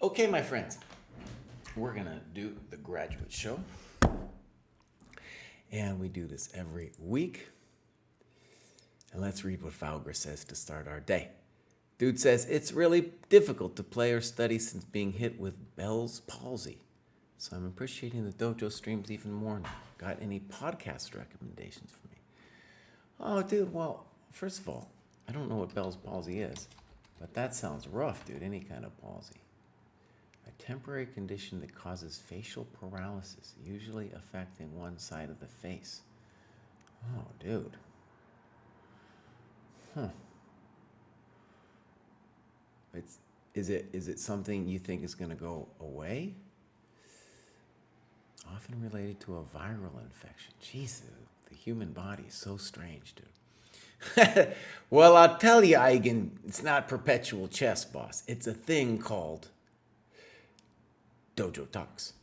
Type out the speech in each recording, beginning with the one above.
Okay, my friends, we're going to do the graduate show. And we do this every week. And let's read what Fauger says to start our day. Dude says, it's really difficult to play or study since being hit with Bell's palsy. So I'm appreciating the dojo streams even more now. Got any podcast recommendations for me? Oh, dude, well, first of all, I don't know what Bell's palsy is, but that sounds rough, dude, any kind of palsy. A temporary condition that causes facial paralysis, usually affecting one side of the face. Oh, dude. Is it something you think is going to go away? Often related to a viral infection. Jesus, the human body is so strange, dude. Well, I'll tell you, Eigen, it's not perpetual chess, boss. It's a thing called Dojo Talks.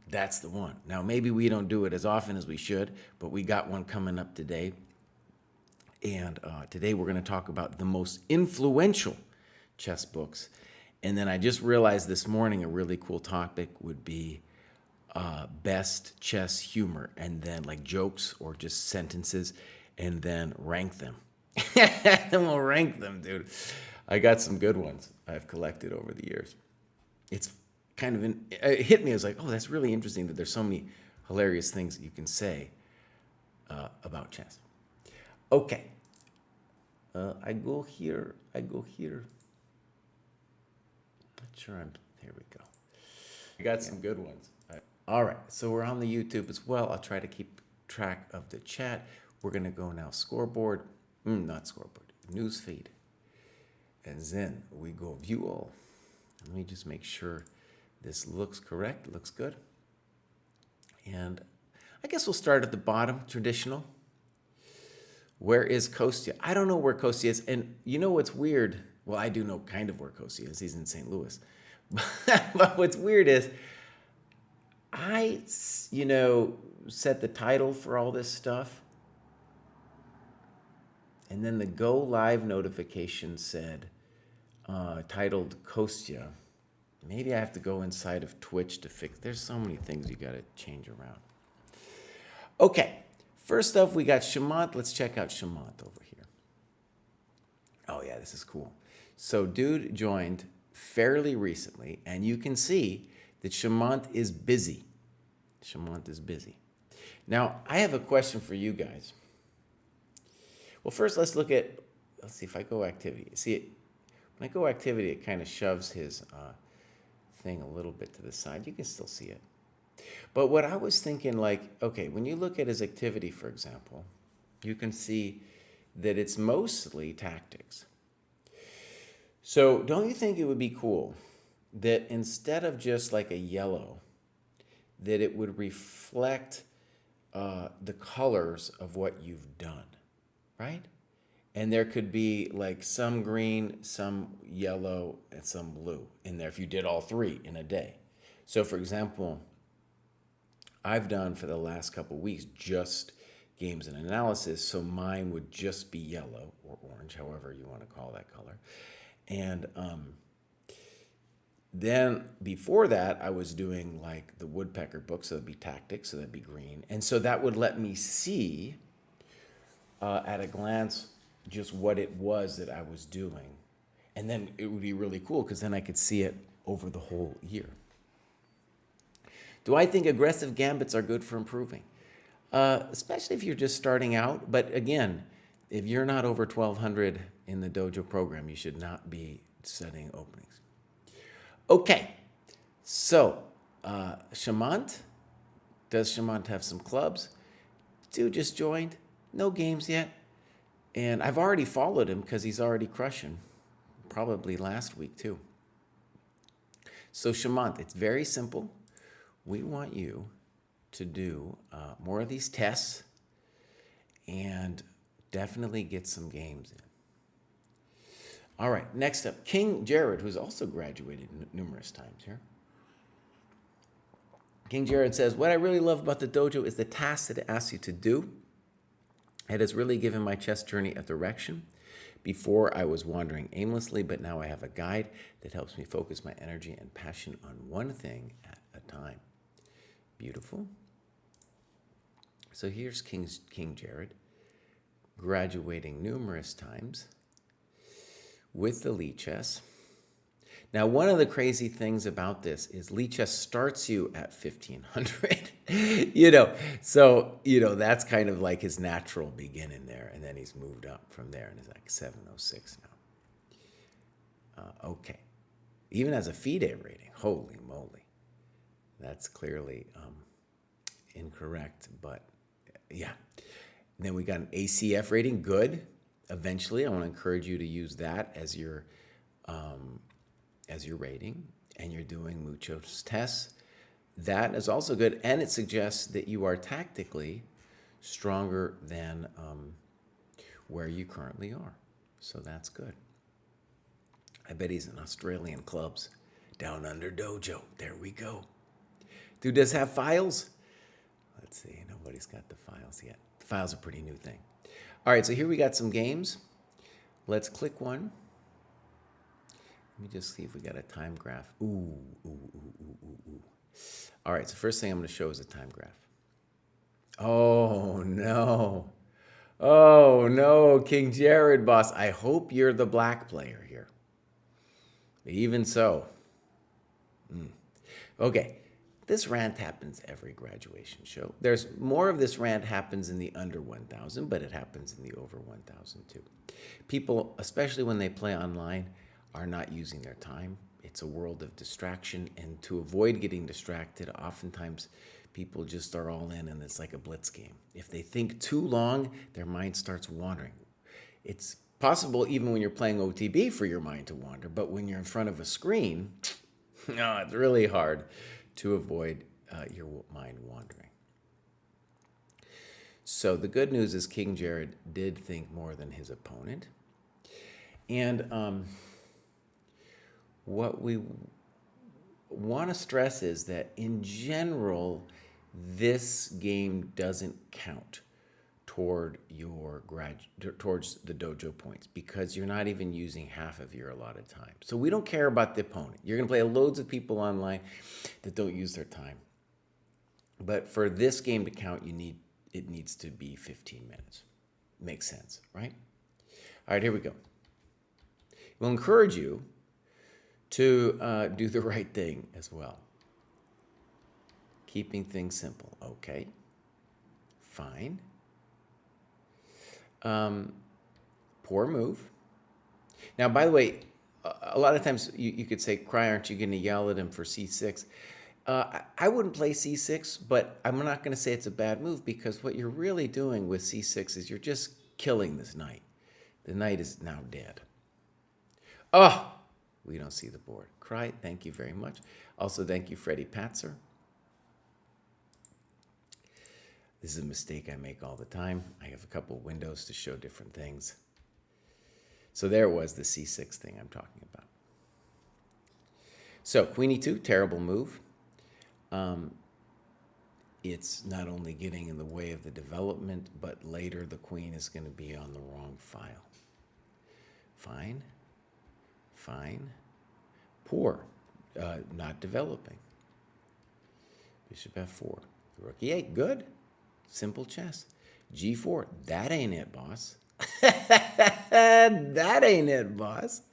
That's the one. Now, maybe we don't do it as often as we should, but we got one coming up today. And today we're going to talk about the most influential chess books. And then I just realized this morning a really cool topic would be best chess humor, and then like jokes or just sentences, and then rank them. And we'll rank them, dude. I got some good ones I've collected over the years. It's kind of, it hit me as like, oh, that's really interesting that there's so many hilarious things you can say about chess. Okay. I go here. Not sure here we go. I got some good ones. All right, so we're on the YouTube as well. I'll try to keep track of the chat. We're gonna go now scoreboard, not scoreboard, newsfeed. And then we go view all. Let me just make sure this looks correct, looks good. And I guess we'll start at the bottom, traditional. Where is Kostya? I don't know where Kostya is. And you know what's weird? Well, I do know kind of where Kostya is. He's in St. Louis. But what's weird is I, set the title for all this stuff. And then the Go Live notification said, titled Kostya. Maybe I have to go inside of Twitch to fix. There's so many things you got to change around. Okay. First up, we got Shamant. Let's check out Shamant over here. Oh, yeah, this is cool. So, dude joined fairly recently, and you can see that Shamant is busy. Shamant is busy. Now, I have a question for you guys. Well, first, let's see if I go activity. See, when I go activity, it kind of shoves his thing a little bit to the side. You can still see it. But what I was thinking, okay, when you look at his activity, for example, you can see that it's mostly tactics. So don't you think it would be cool that instead of just like a yellow, that it would reflect the colors of what you've done, right? And there could be like some green, some yellow, and some blue in there if you did all three in a day. So for example, I've done for the last couple weeks just games and analysis, so mine would just be yellow or orange, however you want to call that color. And then before that, I was doing like the woodpecker book, so that'd be tactics, so that'd be green. And so that would let me see at a glance just what it was that I was doing. And then it would be really cool because then I could see it over the whole year. Do I think aggressive gambits are good for improving? Especially if you're just starting out. But again, if you're not over 1,200 in the dojo program, you should not be studying openings. Okay, so Shamant. Does Shamant have some clubs? Dude just joined. No games yet. And I've already followed him because he's already crushing. Probably last week too. So Shamant, it's very simple. We want you to do more of these tests and definitely get some games in. All right, next up, King Jared, who's also graduated numerous times here. King Jared says, what I really love about the dojo is the tasks that it asks you to do. It has really given my chess journey a direction. Before, I was wandering aimlessly, but now I have a guide that helps me focus my energy and passion on one thing at a time. Beautiful. So here's King Jared, graduating numerous times with the Lichess. Now, one of the crazy things about this is Lichess starts you at 1500, so, that's kind of like his natural beginning there. And then he's moved up from there and is like 706 now. Okay. Even as a FIDE rating, holy moly. That's clearly incorrect, but yeah. And then we got an ACF rating, good. Eventually, I want to encourage you to use that as your rating, and you're doing muchos tests. That is also good, and it suggests that you are tactically stronger than where you currently are. So that's good. I bet he's in Australian clubs. Down under dojo. There we go. Dude does have files? Let's see. Nobody's got the files yet. The file's a pretty new thing. All right, so here we got some games. Let's click one. Let me just see if we got a time graph. Ooh. All right, so first thing I'm going to show is a time graph. Oh, no. Oh, no, King Jared, boss. I hope you're the black player here. Even so. Okay, this rant happens every graduation show. There's more of this rant happens in the under 1,000, but it happens in the over 1,000 too. People, especially when they play online, are not using their time. It's a world of distraction, and to avoid getting distracted, oftentimes people just are all in, and it's like a blitz game. If they think too long, their mind starts wandering. It's possible even when you're playing OTB for your mind to wander, but when you're in front of a screen, no, it's really hard to avoid your mind wandering. So the good news is King Jared did think more than his opponent. And what we want to stress is that in general, this game doesn't count toward towards the dojo points because you're not even using half of your allotted time. So we don't care about the opponent. You're going to play loads of people online that don't use their time. But for this game to count, it needs to be 15 minutes. Makes sense, right? All right, here we go. We'll encourage you to do the right thing as well. Keeping things simple. Okay. Fine. Poor move. Now, by the way, a lot of times you could say, Kraai, aren't you going to yell at him for c6? I wouldn't play c6, but I'm not going to say it's a bad move because what you're really doing with c6 is you're just killing this knight. The knight is now dead. Oh, we don't see the board. Kraai, thank you very much. Also, thank you, Freddie Patzer. This is a mistake I make all the time. I have a couple windows to show different things. So there was the c6 thing I'm talking about. So queen e2, terrible move. It's not only getting in the way of the development, but later the queen is going to be on the wrong file. Fine. Fine. Poor. Not developing. Bishop f4. Rook e8. Good. Simple chess. g4. That ain't it, boss. That ain't it, boss.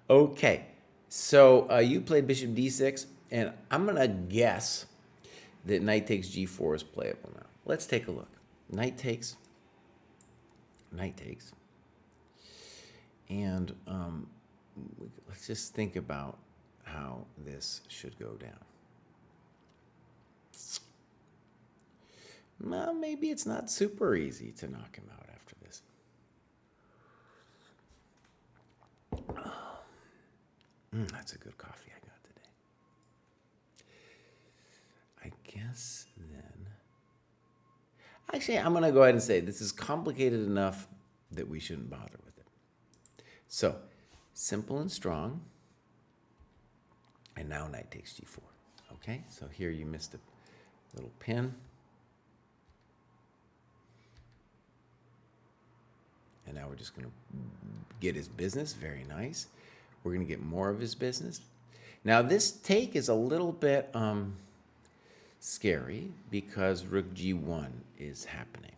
Okay. So you played bishop d6, and I'm going to guess that knight takes g4 is playable now. Let's take a look. Knight takes. Knight takes. And let's just think about how this should go down. Well, maybe it's not super easy to knock him out after this. That's a good coffee I got today. I guess then... Actually, I'm going to go ahead and say this is complicated enough that we shouldn't bother with it. So, simple and strong. And now knight takes g4. Okay, so here you missed a little pin. And now we're just going to get his business. Very nice. We're going to get more of his business. Now this take is a little bit scary because rook g1 is happening.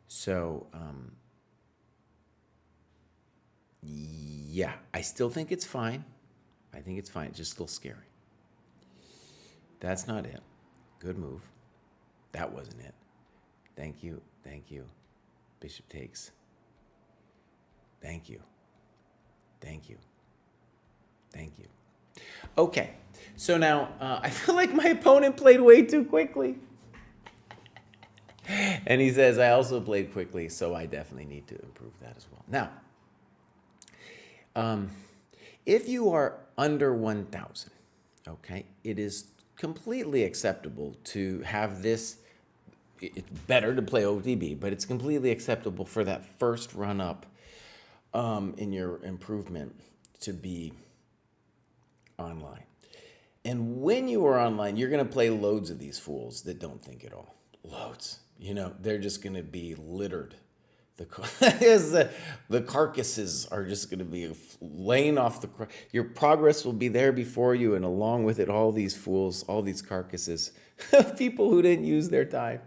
So, yeah, I still think it's fine. I think it's fine. It's just a little scary. That's not it. Good move. That wasn't it. Thank you. Thank you. Bishop takes. Thank you. Thank you. Thank you. Okay. So now I feel like my opponent played way too quickly. And he says, I also played quickly, so I definitely need to improve that as well. Now, if you are under 1,000, okay, it is completely acceptable to have this. It's better to play OTB, but it's completely acceptable for that first run up in your improvement to be online. And when you are online, you're going to play loads of these fools that don't think at all. Loads. You know, they're just going to be littered. The carcasses are just going to be laying off the... Your progress will be there before you, and along with it, all these fools, all these carcasses, people who didn't use their time.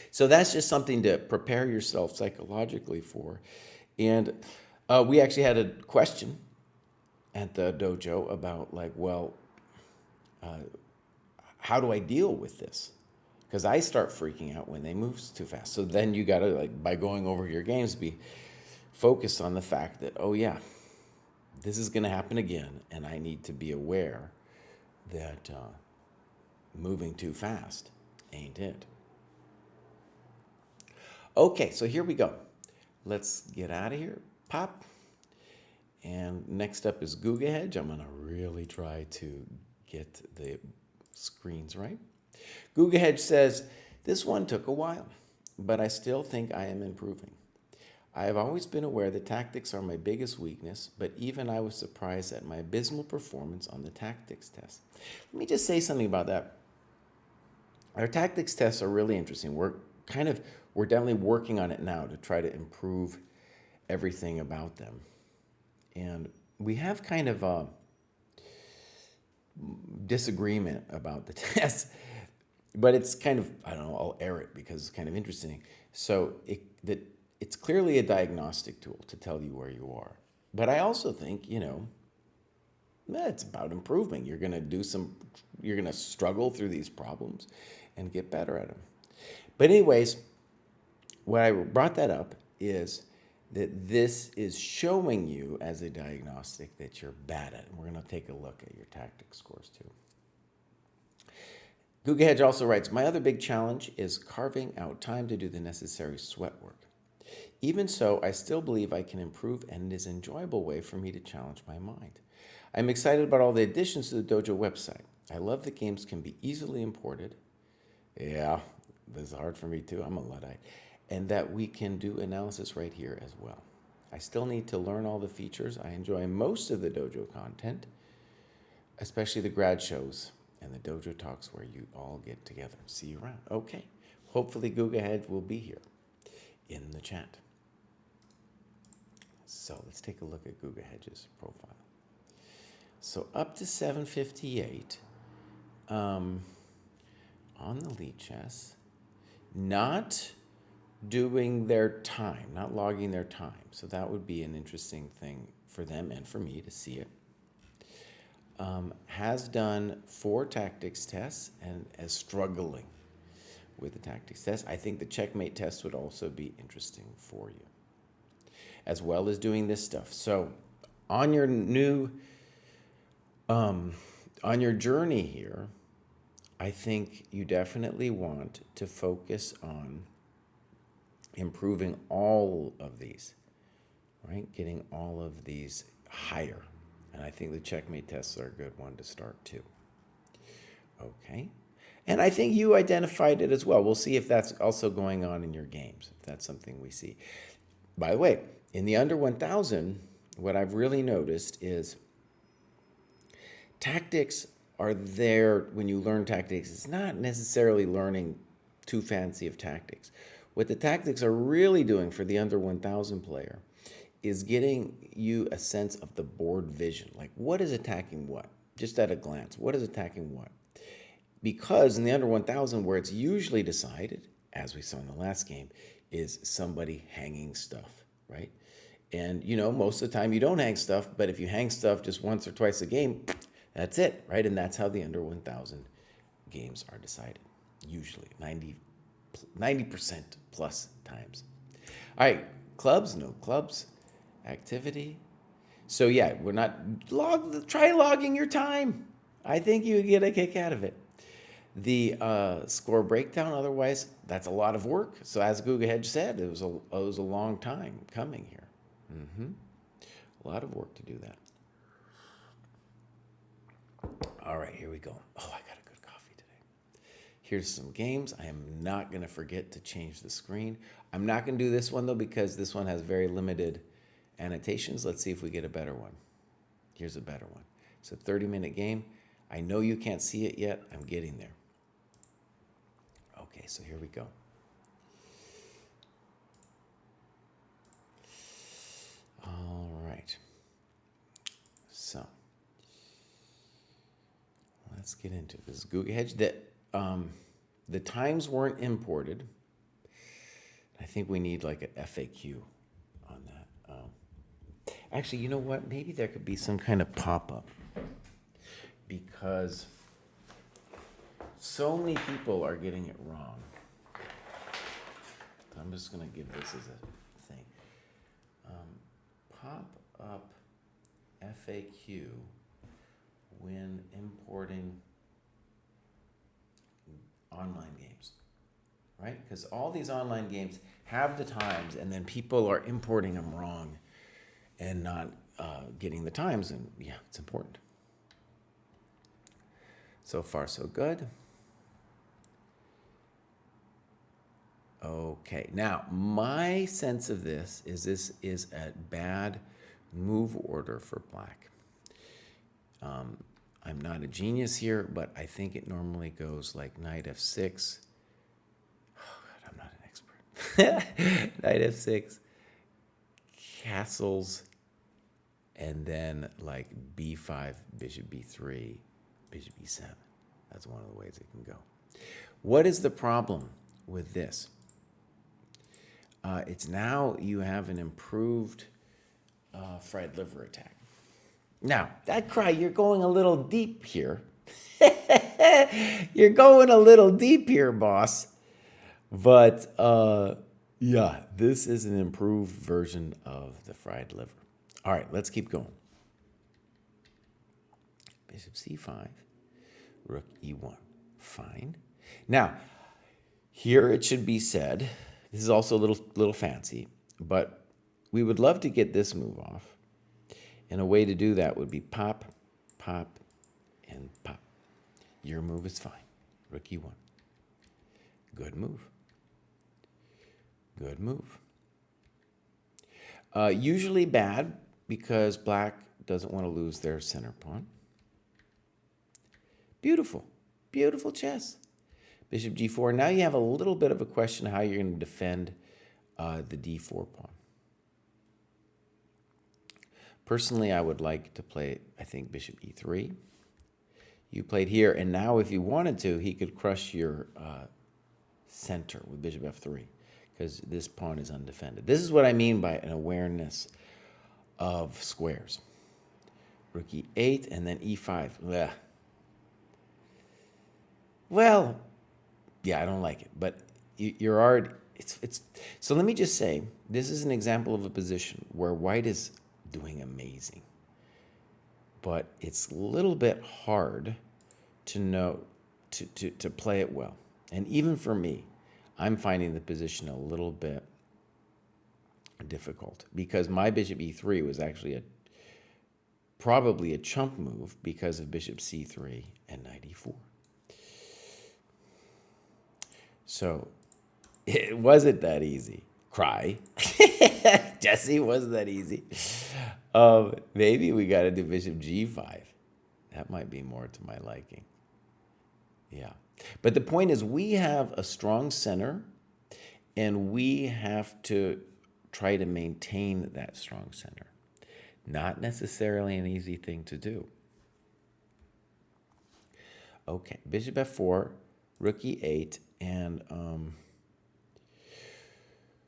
So that's just something to prepare yourself psychologically for. And we actually had a question at the dojo about, like, well, how do I deal with this? Because I start freaking out when they move too fast. So then you got to, like, by going over your games, be focused on the fact that, oh yeah, this is going to happen again, and I need to be aware that moving too fast ain't it. Okay, so here we go. Let's get out of here. Pop. And next up is Guga Hedge. I'm going to really try to get the screens right. Guga Hedge says, this one took a while, but I still think I am improving. I have always been aware that tactics are my biggest weakness, but even I was surprised at my abysmal performance on the tactics test. Let me just say something about that. Our tactics tests are really interesting. We're definitely working on it now to try to improve everything about them. And we have kind of a disagreement about the test, but it's kind of, I don't know, I'll air it because it's kind of interesting. So it's clearly a diagnostic tool to tell you where you are. But I also think, it's about improving. You're going to struggle through these problems and get better at them. But anyways, why I brought that up is that this is showing you as a diagnostic that you're bad at it. And we're going to take a look at your tactics scores too. Guga Hedge also writes, my other big challenge is carving out time to do the necessary sweat work. Even so, I still believe I can improve, and it is an enjoyable way for me to challenge my mind. I'm excited about all the additions to the Dojo website. I love that games can be easily imported. Yeah, this is hard for me too. I'm a Luddite. And that we can do analysis right here as well. I still need to learn all the features. I enjoy most of the dojo content, especially the grad shows and the dojo talks where you all get together. See you around. Okay. Hopefully Guga Hedge will be here in the chat. So let's take a look at Guga Hedge's profile. So up to 758 on the lead chess, not doing their time, not logging their time. So that would be an interesting thing for them and for me to see it. Has done 4 tactics tests and is struggling with the tactics test. I think the checkmate test would also be interesting for you, as well as doing this stuff. So on your on your journey here, I think you definitely want to focus on improving all of these, right? Getting all of these higher. And I think the checkmate tests are a good one to start too. Okay. And I think you identified it as well. We'll see if that's also going on in your games, if that's something we see. By the way, in the under 1,000, what I've really noticed is tactics are there when you learn tactics. It's not necessarily learning too fancy of tactics. What the tactics are really doing for the under 1,000 player is getting you a sense of the board vision. Like, what is attacking what? Just at a glance, what is attacking what? Because in the under 1,000, where it's usually decided, as we saw in the last game, is somebody hanging stuff, right? And, most of the time you don't hang stuff, but if you hang stuff just once or twice a game, that's it, right? And that's how the under 1,000 games are decided, usually 90% plus times. All right, clubs, no clubs, activity. So yeah, we're not, try logging your time. I think you get a kick out of it. The score breakdown, otherwise, that's a lot of work. So as Google Hedge said, it was a long time coming here. A lot of work to do that. All right, here we go. Oh, I got a good coffee today. Here's some games. I am not going to forget to change the screen. I'm not going to do this one, though, because this one has very limited annotations. Let's see if we get a better one. Here's a better one. It's a 30-minute game. I know you can't see it yet. I'm getting there. Okay, so here we go. All right. So let's get into this. Google Hedge. The times weren't imported. I think we need like an FAQ on that. Actually, you know what? Maybe there could be some kind of pop-up, because so many people are getting it wrong. I'm just going to give this as a thing. Pop up FAQ when importing online games, right? Because all these online games have the times, and then people are importing them wrong and not getting the times, and yeah, it's important. So far, so good. Okay, now my sense of this is a bad move order for black. I'm not a genius here, but I think it normally goes like knight f6. Oh God, I'm not an expert. Knight f6, castles, and then like b5, bishop b3, bishop e7. That's one of the ways it can go. What is the problem with this? It's now you have an improved fried liver attack. Now, that Kraai, you're going a little deep here. You're going a little deep here, boss. But yeah, this is an improved version of the fried liver. All right, let's keep going. Bishop c5, rook e1. Fine. Now, here it should be said, this is also a little fancy, but we would love to get this move off. And a way to do that would be pop, pop, and pop. Your move is fine. Rook e1. Good move. Good move. Usually bad because black doesn't want to lose their center pawn. Beautiful. Beautiful chess. Bishop g4. Now you have a little bit of a question how you're going to defend the d4 pawn. Personally, I would like to play, I think, bishop e3. You played here, and now if you wanted to, he could crush your center with bishop f3, because this pawn is undefended. This is what I mean by an awareness of squares. Rook e8, and then e5. Ugh. Well, yeah, I don't like it, but you're already, so let me just say, this is an example of a position where white is doing amazing, but it's a little bit hard to know, to play it well. And even for me, I'm finding the position a little bit difficult because my bishop e3 was actually probably a chump move because of bishop c3 and knight e4. So it wasn't that easy. Kraai. Jesse, wasn't that easy. Maybe we got to do bishop g5. That might be more to my liking. Yeah. But the point is we have a strong center, And we have to try to maintain that strong center. Not necessarily an easy thing to do. Okay, bishop f4, rook e8, and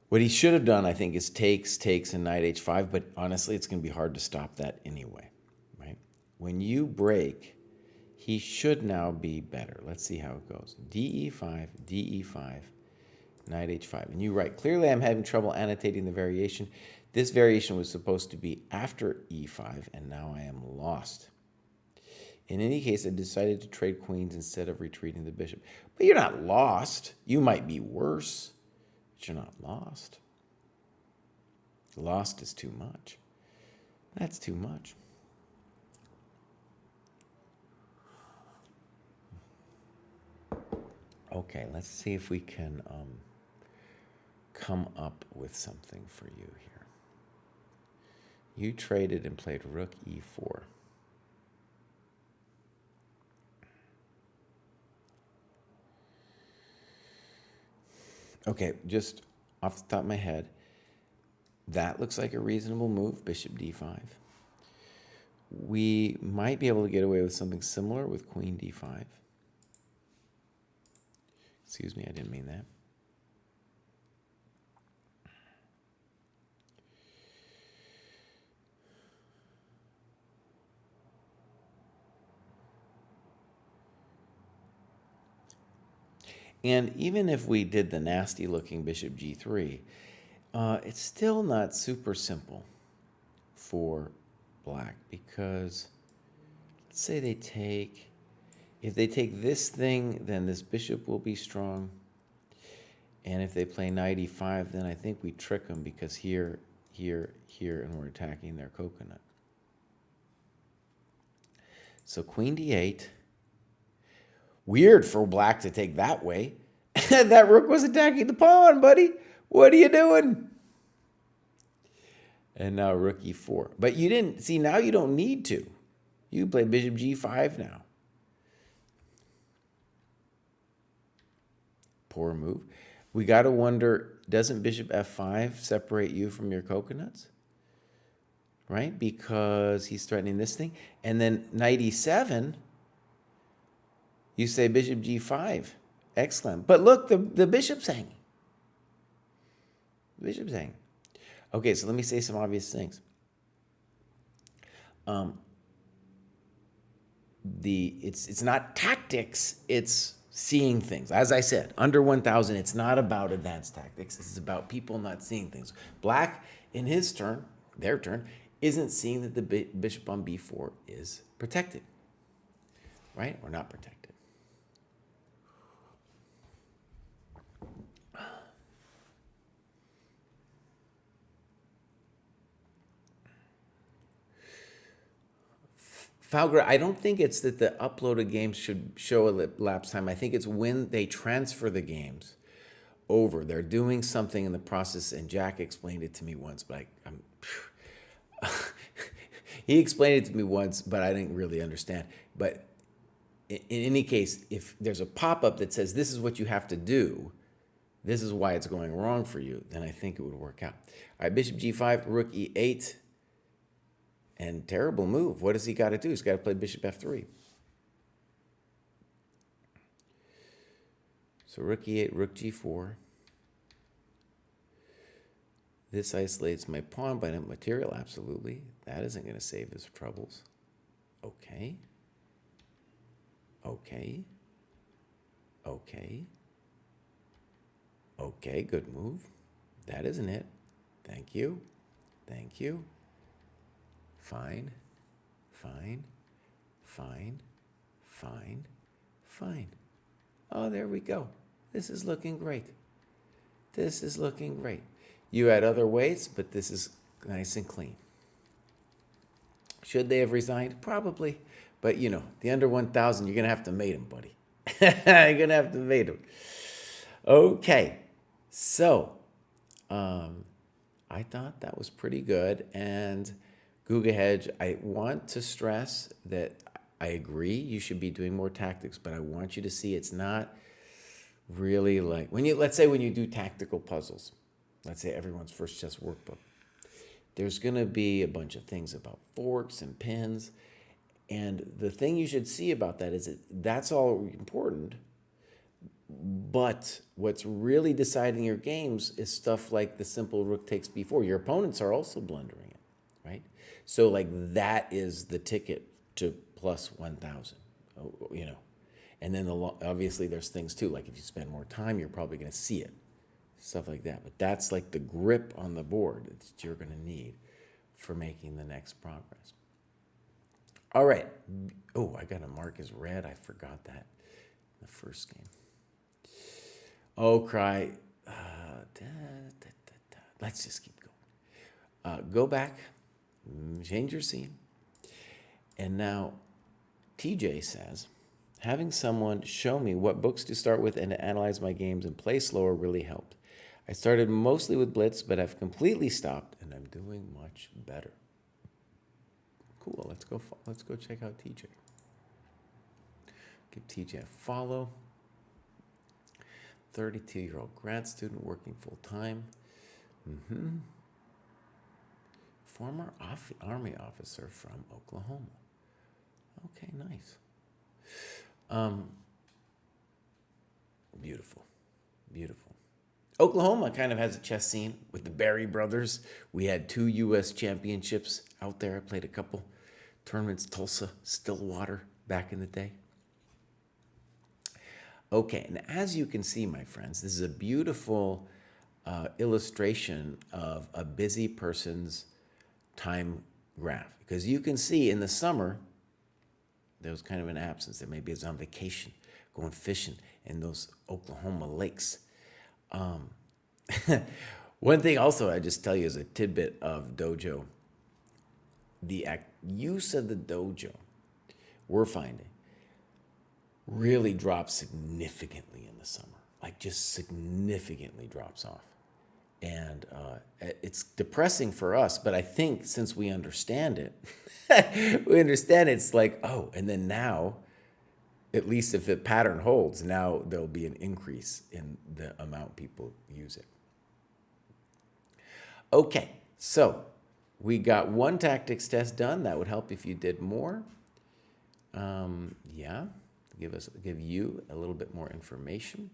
what he should have done, I think, is takes, and knight h5, but honestly, it's going to be hard to stop that anyway, right? When you break, he should now be better. Let's see how it goes. de5, de5, knight h5. And you write, clearly I'm having trouble annotating the variation. This variation was supposed to be after e5, and now I am lost. In any case, I decided to trade queens instead of retreating the bishop. But you're not lost. You might be worse, but you're not lost. Lost is too much. That's too much. Okay, let's see if we can come up with something for you here. You traded and played rook e4. Okay, just off the top of my head, that looks like a reasonable move, bishop d5. We might be able to get away with something similar with queen d5. Excuse me, I didn't mean that. And even if we did the nasty looking bishop g3, it's still not super simple for black, because let's say they take, if they take this thing, then this bishop will be strong. And if they play knight e5, then I think we trick them, because here, and we're attacking their coconut. So queen d8. Weird for black to take that way. That rook was attacking the pawn, buddy. What are you doing? And now rook e4. But you didn't, see, now you don't need to. You play bishop g5 now. Poor move. We got to wonder, doesn't bishop f5 separate you from your coconuts? Right? Because he's threatening this thing. And then knight e7, you say bishop g5. Excellent. But look, the bishop's hanging. The bishop's hanging. Okay, so let me say some obvious things. It's not tactics, it's seeing things. As I said, under 1,000, it's not about advanced tactics. It's about people not seeing things. Black, in his turn, their turn, isn't seeing that the bishop on b4 is protected, right? Or not protected. Falger, I don't think it's that the uploaded games should show a lapse time. I think it's when they transfer the games over. They're doing something in the process, and Jack explained it to me once, but he explained it to me once, but I didn't really understand. But in any case, if there's a pop-up that says this is what you have to do, this is why it's going wrong for you, then I think it would work out. All right, bishop g5, rook e8. And terrible move. What does he got to do? He's got to play bishop f3. So rook e8, rook g4. This isolates my pawn, but not material, absolutely. That isn't going to save his troubles. Okay. Okay. Okay. Okay, good move. That isn't it. Thank you. Thank you. Fine, fine, fine, fine, fine. Oh, there we go. This is looking great. This is looking great. You had other ways, but this is nice and clean. Should they have resigned? Probably. But, you know, the under 1,000, you're going to have to mate them, buddy. You're going to have to mate them. Okay. So, I thought that was pretty good. And Guga Hedge, I want to stress that I agree you should be doing more tactics, but I want you to see it's not Really like let's say when you do tactical puzzles, let's say everyone's first chess workbook, there's going to be a bunch of things about forks and pins. And the thing you should see about that is that's all important. But what's really deciding your games is stuff like the simple rook takes b4. Your opponents are also blundering it, right? So like that is the ticket to plus 1,000, you know. And then obviously there's things too, like if you spend more time, you're probably going to see it, stuff like that. But that's like the grip on the board that you're going to need for making the next progress. All right. Oh, I got to mark as red. I forgot that in the first game. Oh, Kraai. Let's just keep going. Go back, change your scene. And now TJ says, having someone show me what books to start with and to analyze my games and play slower really helped. I started mostly with Blitz, but I've completely stopped and I'm doing much better. Cool, let's go check out TJ. Give TJ a follow. 32-year-old grad student working full-time. Former Army officer from Oklahoma. Okay, nice. Beautiful, beautiful. Oklahoma kind of has a chess scene with the Berry brothers. We had 2 U.S. championships out there. I played a couple tournaments, Tulsa, Stillwater, back in the day. Okay, and as you can see, my friends, this is a beautiful illustration of a busy person's time graph. Because you can see in the summer, there was kind of an absence. There maybe is on vacation, going fishing in those Oklahoma lakes. One thing also I just tell you as a tidbit of dojo, the use of the dojo, we're finding, really drops significantly in the summer. Like just significantly drops off. And it's depressing for us, but I think since we understand it, it's like, oh, and then now, at least if the pattern holds, now there'll be an increase in the amount people use it. Okay, so we got one tactics test done. That would help if you did more. Yeah, give you a little bit more information.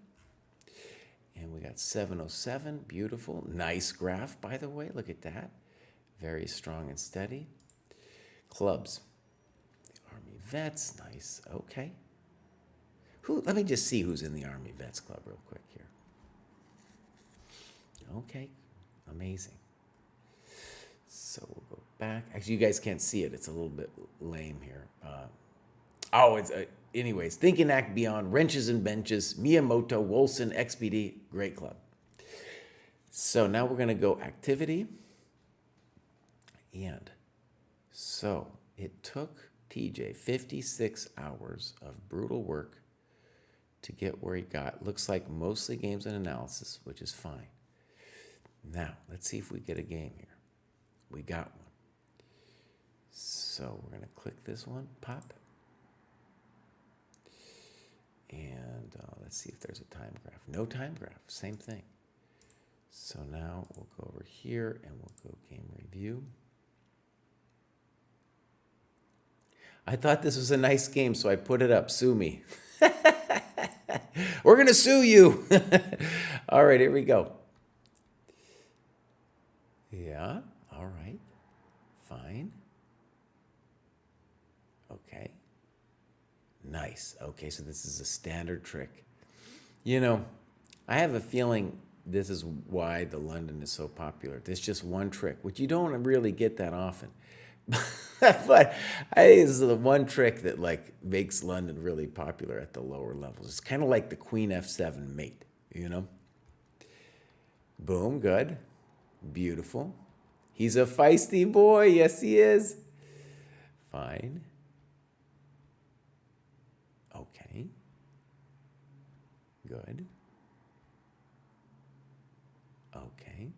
And we got 707, beautiful. Nice graph, by the way, look at that. Very strong and steady. Clubs, the Army Vets, nice, okay. Let me just see who's in the Army Vets Club real quick here. Okay, amazing. So we'll go back. Actually, you guys can't see it. It's a little bit lame here. Anyways, Think and Act Beyond, Wrenches and Benches, Miyamoto, Wolfson, XPD, great club. So now we're going to go activity. And so it took TJ 56 hours of brutal work to get where he got. Looks like mostly games and analysis, which is fine. Now, let's see if we get a game here. We got one. So we're going to click this one, pop. And let's see if there's a time graph. No time graph, same thing. So now we'll go over here and we'll go game review. I thought this was a nice game, so I put it up. Sue me. We're going to sue you. All right, here we go. Yeah, all right. Fine. Okay. Nice. Okay, so this is a standard trick. You know, I have a feeling this is why the London is so popular. There's just one trick, which you don't really get that often. But I think this is the one trick that like makes London really popular at the lower levels. It's kind of like the Queen F7 mate, you know? Boom, good. Beautiful. He's a feisty boy. Yes, he is. Fine. Okay. Good. Okay.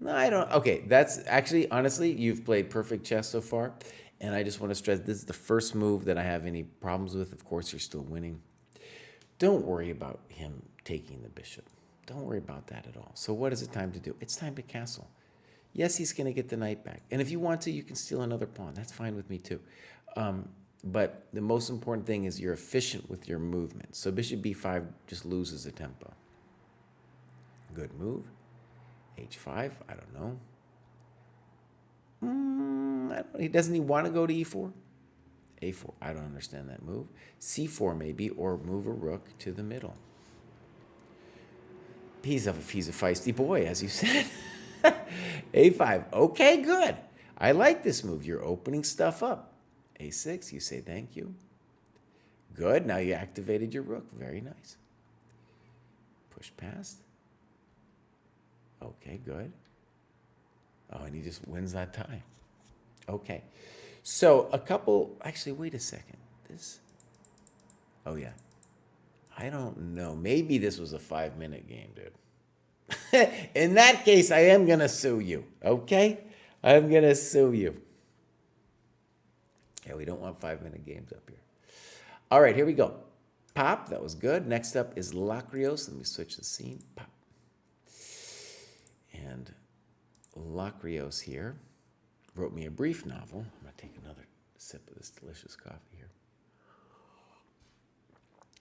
No, I don't. Okay, that's actually, honestly, you've played perfect chess so far. And I just want to stress, this is the first move that I have any problems with. Of course, you're still winning. Don't worry about him taking the bishop. Don't worry about that at all. So what is it time to do? It's time to castle. Yes, he's going to get the knight back. And if you want to, you can steal another pawn. That's fine with me too. But the most important thing is you're efficient with your movement. So bishop b5 just loses a tempo. Good move. h5, I don't know. Doesn't he want to go to e4? a4, I don't understand that move. c4 maybe, or move a rook to the middle. He's a feisty boy, as you said. a5, okay, good. I like this move. You're opening stuff up. a6, you say thank you. Good, now you activated your rook. Very nice. Push past. Okay, good. Oh, and he just wins that tie. Okay. So a couple, actually, wait a second. Oh yeah. I don't know. Maybe this was a 5-minute game, dude. In that case, I am going to sue you. Okay? I'm going to sue you. Yeah, we don't want 5-minute games up here. All right, here we go. Pop, that was good. Next up is Lakrios. Let me switch the scene. Pop. And Lakrios here wrote me a brief novel. I'm going to take another sip of this delicious coffee here.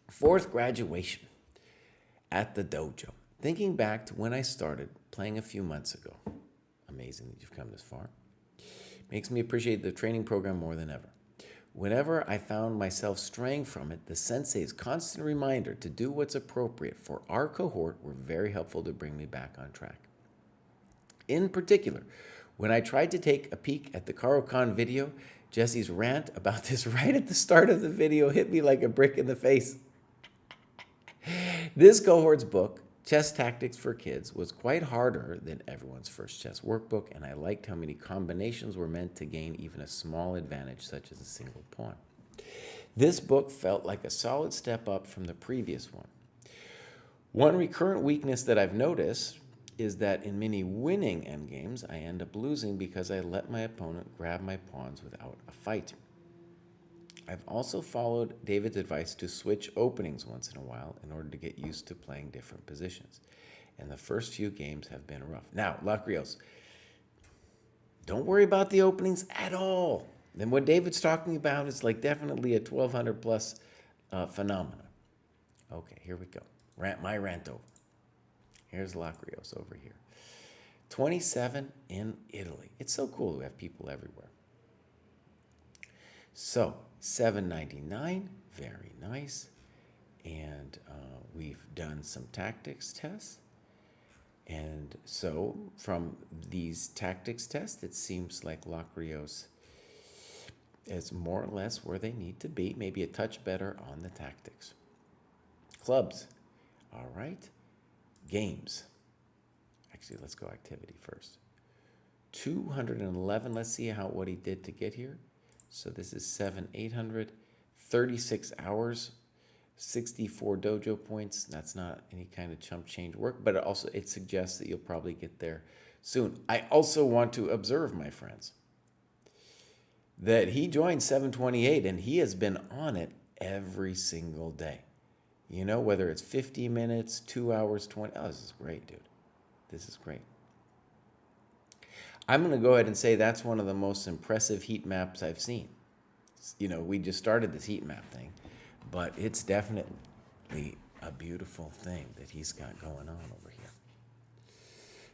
4th graduation at the dojo. Thinking back to when I started playing a few months ago. Amazing that you've come this far. Makes me appreciate the training program more than ever. Whenever I found myself straying from it, the sensei's constant reminder to do what's appropriate for our cohort were very helpful to bring me back on track. In particular, when I tried to take a peek at the Caro-Kann video, Jesse's rant about this right at the start of the video hit me like a brick in the face. This cohort's book, Chess Tactics for Kids, was quite harder than everyone's first chess workbook, and I liked how many combinations were meant to gain even a small advantage, such as a single pawn. This book felt like a solid step up from the previous one. One recurrent weakness that I've noticed is that in many winning endgames, I end up losing because I let my opponent grab my pawns without a fight. I've also followed David's advice to switch openings once in a while in order to get used to playing different positions. And the first few games have been rough. Now, Lakrios, don't worry about the openings at all. And what David's talking about is like definitely a 1,200 plus phenomenon. Okay, here we go. My rant over. Here's Lakrios over here. 27 in Italy. It's so cool to have people everywhere. So, 799, very nice. And we've done some tactics tests. And so, from these tactics tests, it seems like Lakrios is more or less where they need to be, maybe a touch better on the tactics. Clubs, all right. Games. Actually, let's go activity first. 211, let's see what he did to get here. So this is 800, 36 hours, 64 dojo points. That's not any kind of chump change work, but it suggests that you'll probably get there soon. I also want to observe, my friends, that he joined 728 and he has been on it every single day. You know, whether it's 50 minutes, 2 hours, 20. Oh, this is great, dude. This is great. I'm going to go ahead and say that's one of the most impressive heat maps I've seen. You know, we just started this heat map thing, but it's definitely a beautiful thing that he's got going on over here.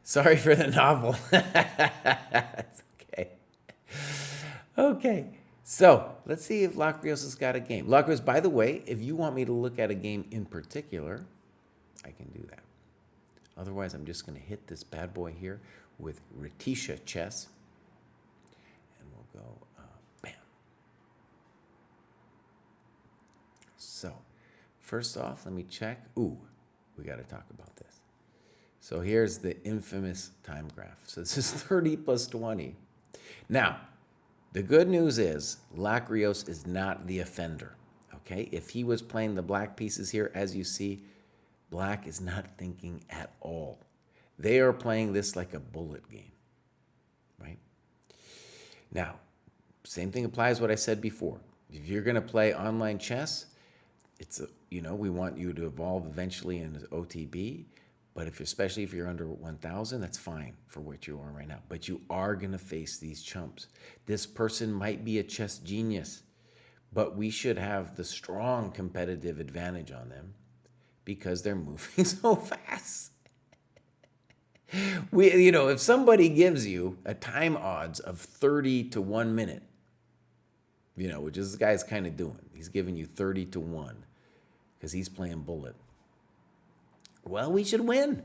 Sorry for the novel. That's okay. Okay. So, let's see if Lakrios has got a game. Lakrios, by the way, if you want me to look at a game in particular, I can do that. Otherwise, I'm just going to hit this bad boy here with Ratisha Chess. And we'll go, bam. So, first off, let me check. Ooh, we got to talk about this. So, here's the infamous time graph. So, this is 30 plus 20. Now, the good news is Lakrios is not the offender, okay? If he was playing the black pieces here, as you see, black is not thinking at all. They are playing this like a bullet game, right? Now, same thing applies what I said before. If you're going to play online chess, we want you to evolve eventually into OTB. But especially if you're under 1,000, that's fine for what you are right now. But you are going to face these chumps. This person might be a chess genius, but we should have the strong competitive advantage on them because they're moving so fast. If somebody gives you a time odds of 30 to 1 minute, which this guy's kind of doing. He's giving you 30 to 1 because he's playing bullet. Well, we should win.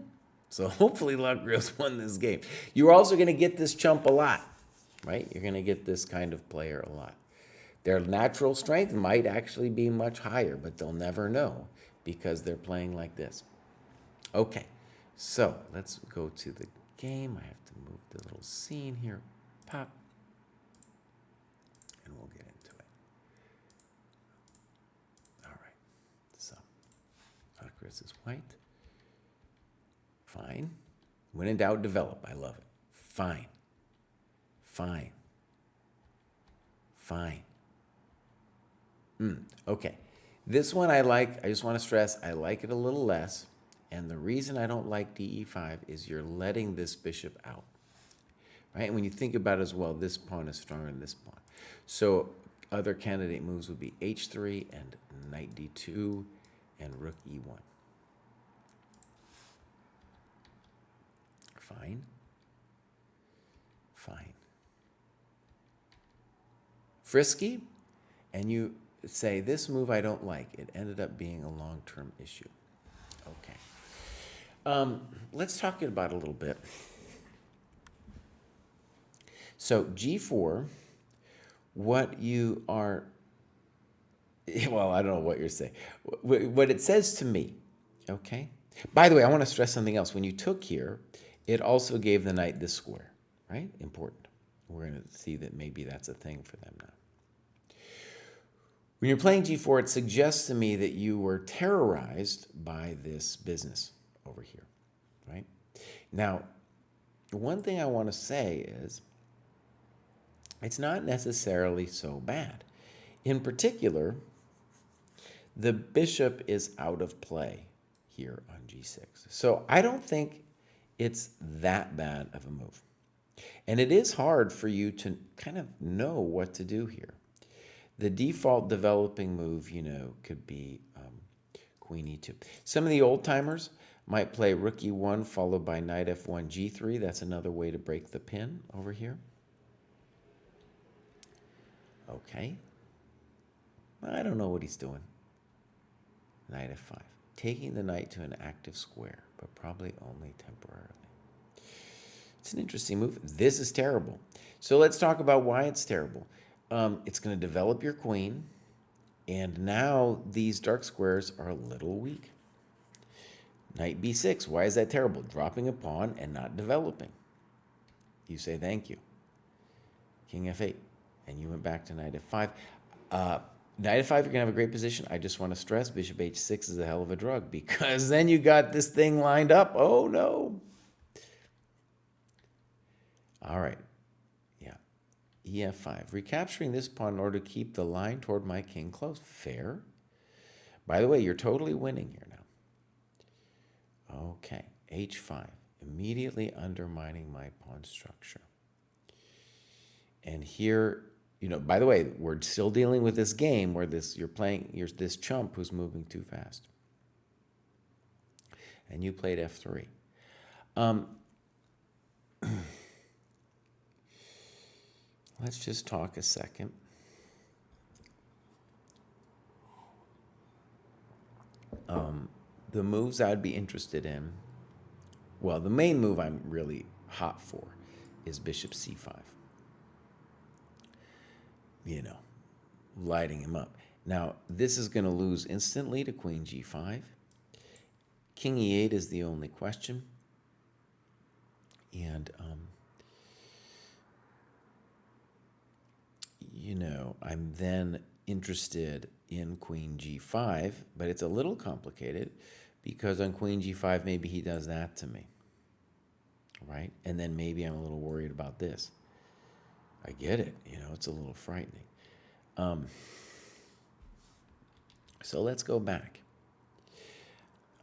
So hopefully Luck Grills won this game. You're also going to get this chump a lot, right? You're going to get this kind of player a lot. Their natural strength might actually be much higher, but they'll never know because they're playing like this. Okay, so let's go to the game. I have to move the little scene here. Pop. And we'll get into it. All right, so Luck Grills is white. Fine. When in doubt, develop. I love it. Fine. Fine. Fine. Okay. This one I like. I just want to stress I like it a little less. And the reason I don't like DE5 is you're letting this bishop out. Right? And when you think about it as well, this pawn is stronger than this pawn. So other candidate moves would be H3 and Knight D2 and Rook E1. Fine. Fine. Frisky, and you say, this move I don't like. It ended up being a long-term issue. Okay. Let's talk about it a little bit. So G4, what you are, well, I don't know what you're saying. What it says to me, okay? By the way, I want to stress something else. When you took here, it also gave the knight this square, right? Important. We're going to see that maybe that's a thing for them now. When you're playing G4, it suggests to me that you were terrorized by this business over here, right? Now, one thing I want to say is it's not necessarily so bad. In particular, the bishop is out of play here on G6. So I don't think it's that bad of a move. And it is hard for you to kind of know what to do here. The default developing move, could be Queen E2. Some of the old timers might play Rook E1 followed by Knight F1 G3. That's another way to break the pin over here. Okay. I don't know what he's doing. Knight F5. Taking the knight to an active square, but probably only temporarily. It's an interesting move. This is terrible. So let's talk about why it's terrible. It's going to develop your queen, and now these dark squares are a little weak. Knight B6. Why is that terrible? Dropping a pawn and not developing. You say thank you. King F8. And you went back to Knight F5. Knight F5, you're going to have a great position. I just want to stress Bishop H6 is a hell of a drug because then you got this thing lined up. Oh, no. All right. Yeah. EF5. Recapturing this pawn in order to keep the line toward my king close. Fair. By the way, you're totally winning here now. Okay. H5. Immediately undermining my pawn structure. And here, by the way, we're still dealing with this game where you're this chump who's moving too fast. And you played F3. Let's just talk a second. The moves I'd be interested in, well, the main move I'm really hot for is Bishop C5. Lighting him up. Now, this is going to lose instantly to Queen G5. King E8 is the only question. And, I'm then interested in Queen G5, but it's a little complicated because on Queen G5, maybe he does that to me, right? And then maybe I'm a little worried about this. I get it. It's a little frightening. So let's go back.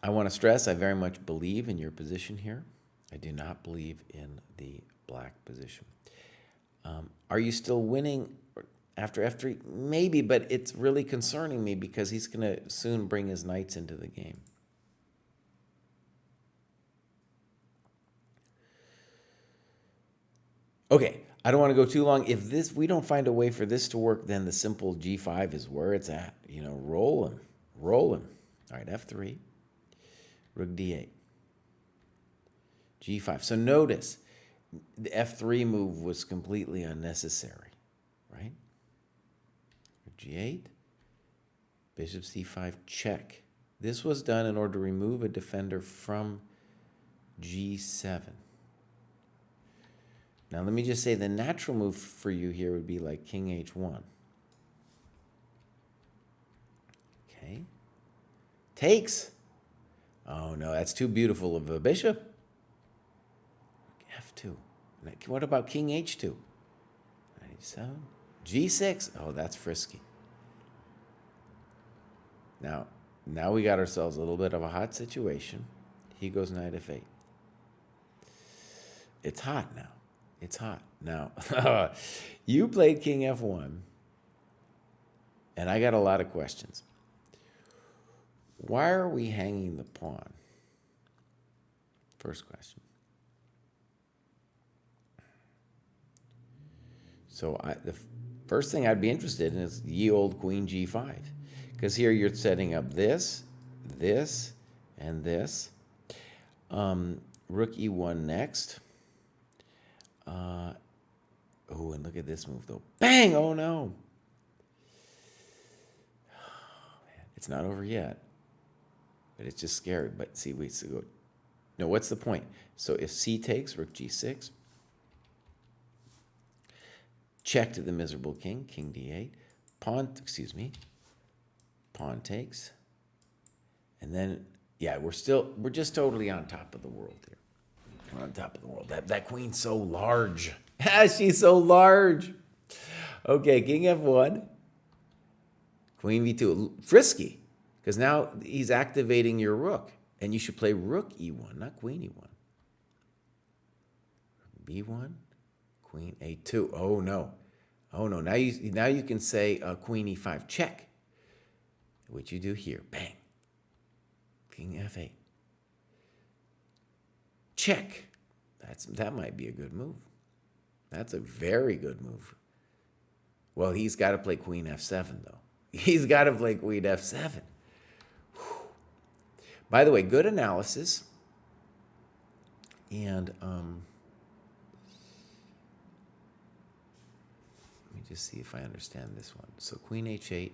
I want to stress I very much believe in your position here. I do not believe in the black position. Are you still winning after f3? Maybe, but it's really concerning me because he's going to soon bring his knights into the game. Okay, I don't want to go too long. If we don't find a way for this to work, then the simple g5 is where it's at. Roll him. All right, f3, rook d8, g5. So notice the f3 move was completely unnecessary, right? Rook g8, bishop c5, check. This was done in order to remove a defender from g7. Now, let me just say the natural move for you here would be like king h1. Okay. Takes. Oh, no, that's too beautiful of a bishop. f2. What about king h2? 97. g6. Oh, that's frisky. Now we got ourselves a little bit of a hot situation. He goes knight f8. It's hot now. It's hot. Now, you played king f1, and I got a lot of questions. Why are we hanging the pawn? First question. So the first thing I'd be interested in is ye old queen g5. Because here you're setting up this, and this. Rook e1 next. Oh, and look at this move, though. Bang! Oh, no. Oh, man. It's not over yet. But it's just scary. But see, no, what's the point? So if c takes, rook g6. Check to the miserable king, king d8. Pawn takes. And then, yeah, we're just totally on top of the world here. We're on top of the world. That queen's so large. She's so large. Okay, king f1. Queen v2. Frisky, because now he's activating your rook. And you should play rook e1, not queen e1. b1, queen a2. Oh, no. Oh, no. Now you can say queen e5, check. What you do here. Bang. King f8. Check. That might be a good move. That's a very good move. Well, he's got to play queen f7, though. He's got to play queen f7. Whew. By the way, good analysis. And let me just see if I understand this one. So queen h8.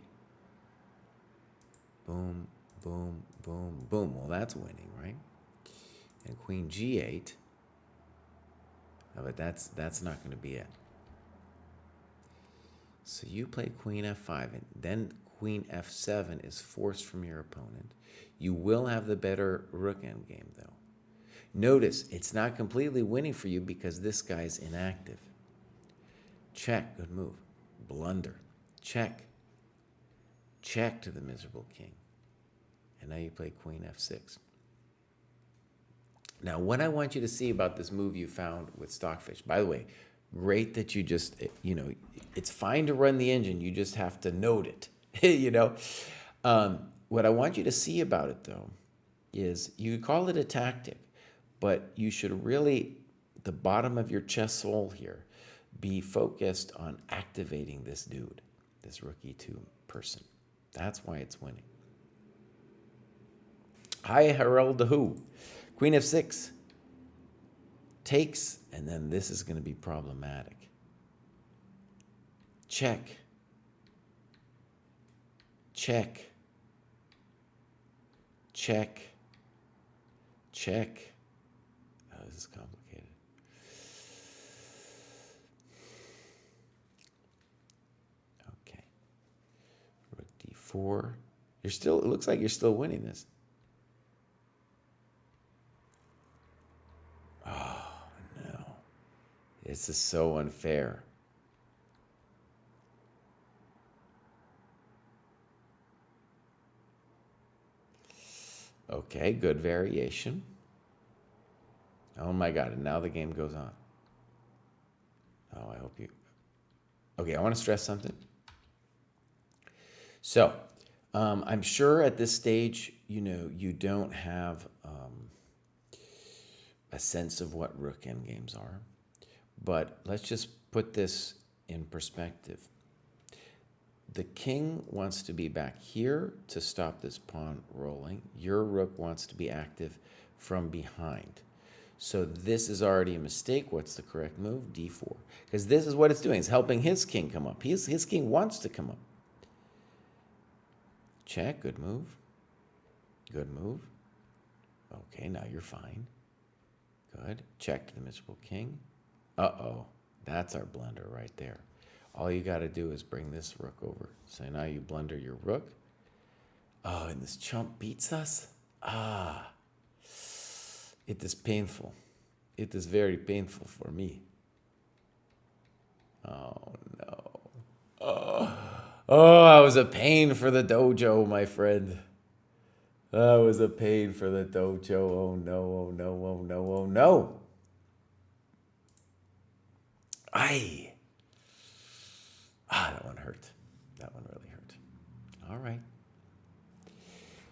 Boom, boom, boom, boom. Well, that's winning, right? And queen g8. Oh, but that's not going to be it. So you play queen f5, and then queen f7 is forced from your opponent. You will have the better rook endgame, though. Notice, it's not completely winning for you because this guy's inactive. Check, good move. Blunder. Check. Check to the miserable king. And now you play queen f6. Now, what I want you to see about this move you found with Stockfish, by the way, great that you just, it's fine to run the engine. You just have to note it, What I want you to see about it, though, is you could call it a tactic, but you should really, the bottom of your chess soul here, be focused on activating this dude, this rook e2 person. That's why it's winning. Hi, Harold the Who. Queen f6 takes, and then this is going to be problematic. Check. Check. Check. Check. Oh, this is complicated. Okay. Rook d4. It looks like you're still winning this. Oh, no. This is so unfair. Okay, good variation. Oh my God, and now the game goes on. Oh, I hope you... Okay, I want to stress something. So, I'm sure at this stage, you don't have a sense of what rook endgames are. But let's just put this in perspective. The king wants to be back here to stop this pawn rolling. Your rook wants to be active from behind. So this is already a mistake. What's the correct move? D4. Because this is what it's doing. It's helping his king come up. His king wants to come up. Check. Good move. Good move. Okay, now you're fine. Good. Check to the miserable king. Uh-oh. That's our blunder right there. All you got to do is bring this rook over. So now you blunder your rook. Oh, and this chump beats us? Ah. It is painful. It is very painful for me. Oh, no. Oh, that was a pain for the dojo, my friend. That was a pain for the dojo. Oh, no, oh, no, oh, no, oh, no. Aye. That one hurt. That one really hurt. All right.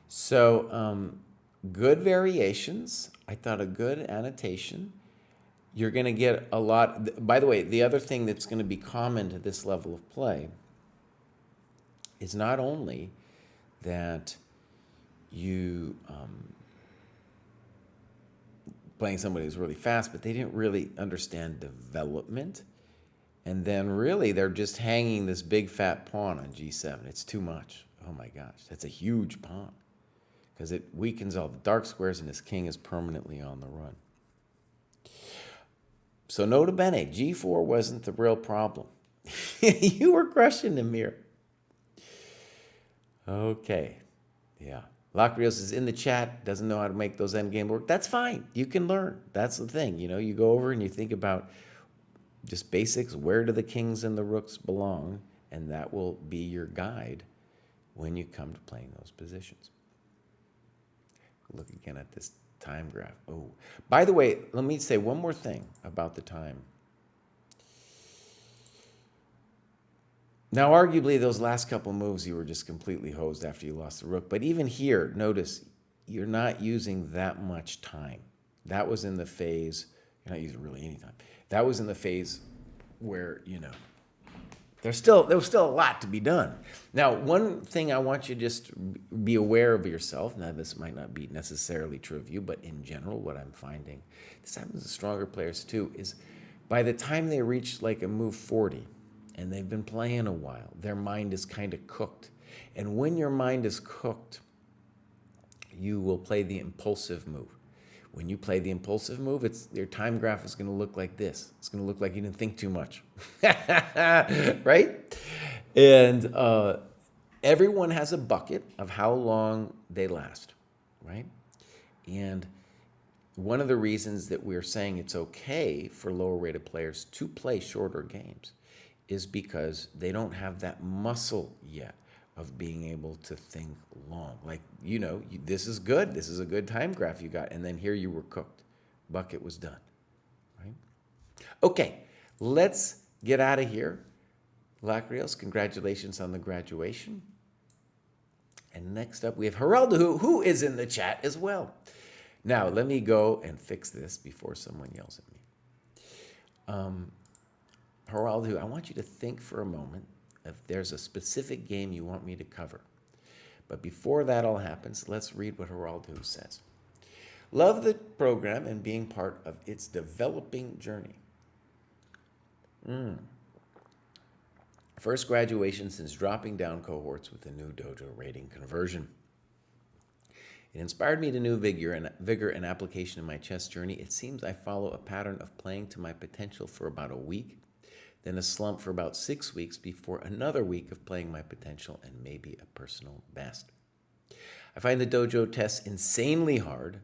So, good variations. I thought a good annotation. You're going to get a lot. By the way, the other thing that's going to be common to this level of play is not only that you playing somebody who's really fast, but they didn't really understand development. And then really they're just hanging this big fat pawn on g7. It's too much. Oh my gosh, that's a huge pawn because it weakens all the dark squares and his king is permanently on the run. So nota bene, g4 wasn't the real problem. You were crushing him here. Okay, yeah. Lacrios is in the chat, doesn't know how to make those endgame work. That's fine. You can learn. That's the thing. You go over and you think about just basics. Where do the kings and the rooks belong? And that will be your guide when you come to playing those positions. Look again at this time graph. Oh, by the way, let me say one more thing about the time. Now, arguably, those last couple moves, you were just completely hosed after you lost the rook. But even here, notice you're not using that much time. That was in the phase, you're not using really any time. That was in the phase where, there was still a lot to be done. Now, one thing I want you to just be aware of yourself, now this might not be necessarily true of you, but in general, what I'm finding, this happens to stronger players too, is by the time they reach like a move 40, and they've been playing a while, their mind is kind of cooked. And when your mind is cooked, you will play the impulsive move. When you play the impulsive move, your time graph is going to look like this. It's going to look like you didn't think too much, right? And everyone has a bucket of how long they last, right? And one of the reasons that we're saying it's okay for lower-rated players to play shorter games is because they don't have that muscle yet of being able to think long. Like, this is good. This is a good time graph you got. And then here you were cooked. Bucket was done, right? Okay, let's get out of here. Lacrios, congratulations on the graduation. And next up, we have Geraldo, who is in the chat as well. Now, let me go and fix this before someone yells at me. Geraldo, I want you to think for a moment if there's a specific game you want me to cover. But before that all happens, let's read what Geraldo says. Love the program and being part of its developing journey. First graduation since dropping down cohorts with the new dojo rating conversion. It inspired me to new vigor and application in my chess journey. It seems I follow a pattern of playing to my potential for about a week, then a slump for about 6 weeks before another week of playing my potential and maybe a personal best. I find the dojo tests insanely hard.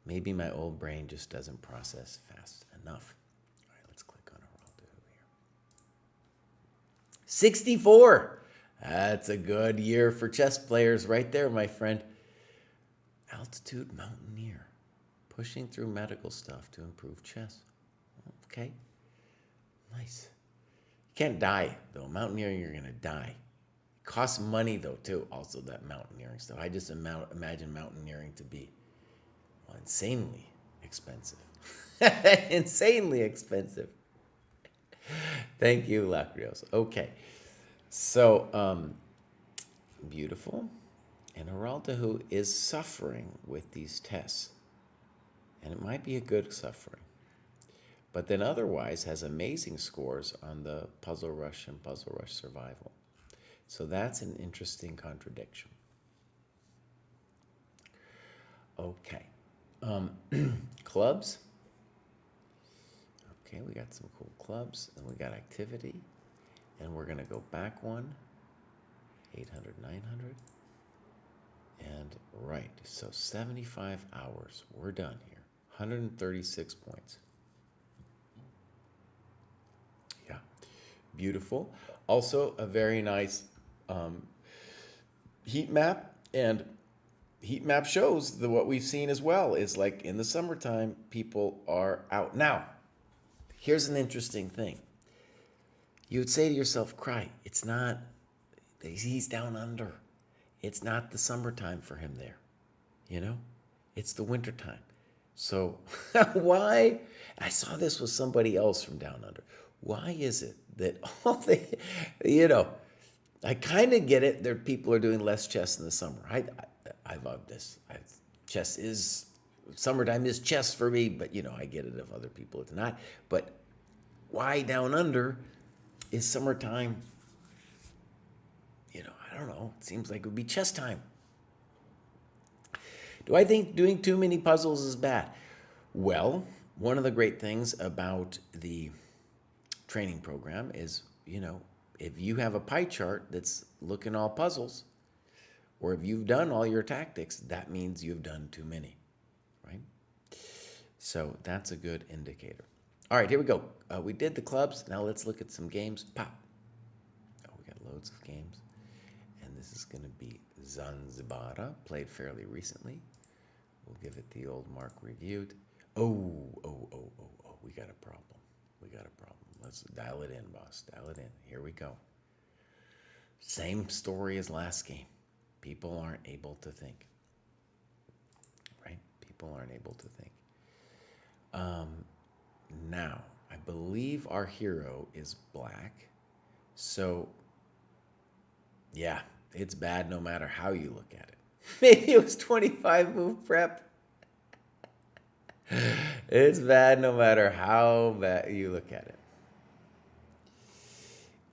Maybe my old brain just doesn't process fast enough. All right, let's click on Geraldo here. 64. That's a good year for chess players right there, my friend. altitude mountaineer, pushing through medical stuff to improve chess. Okay, nice. You can't die, though. Mountaineering, you're going to die. It costs money, though, too, also, that mountaineering stuff. I just imagine mountaineering to be insanely expensive. Insanely expensive. Thank you, Lacrios. Okay, so beautiful. And Geraldo is suffering with these tests. And it might be a good suffering. But then otherwise has amazing scores on the Puzzle Rush and Puzzle Rush Survival. So that's an interesting contradiction. Okay. Clubs. Okay, we got some cool clubs. And we got activity. And we're going to go back one. 800, 900. And right, so 75 hours. We're done here. 136 points. Yeah, beautiful. Also, a very nice heat map. And heat map shows that what we've seen as well is like in the summertime, people are out. Now, here's an interesting thing. You would say to yourself, Kraai, it's not, he's down under. It's not the summertime for him there, you know? It's the wintertime. So why? I saw this with somebody else from down under. Why is it that all they, I kind of get it that people are doing less chess in the summer. I love this. Chess is, summertime is chess for me, but, I get it if other people it's not. But why down under is summertime? I don't know. It seems like it would be chess time. Do I think doing too many puzzles is bad? Well, one of the great things about the training program is, if you have a pie chart that's looking all puzzles, or if you've done all your tactics, that means you've done too many, right? So that's a good indicator. All right, here we go. We did the clubs. Now let's look at some games. Pop. Oh, we got loads of games. This is going to be Zanzibar, played fairly recently. We'll give it the old mark reviewed. Oh, we got a problem. Let's dial it in, boss. Dial it in. Here we go. Same story as last game. People aren't able to think. Right? People aren't able to think. Now, I believe our hero is black. So, yeah. It's bad no matter how you look at it. Maybe it was 25 move prep. It's bad no matter how bad you look at it.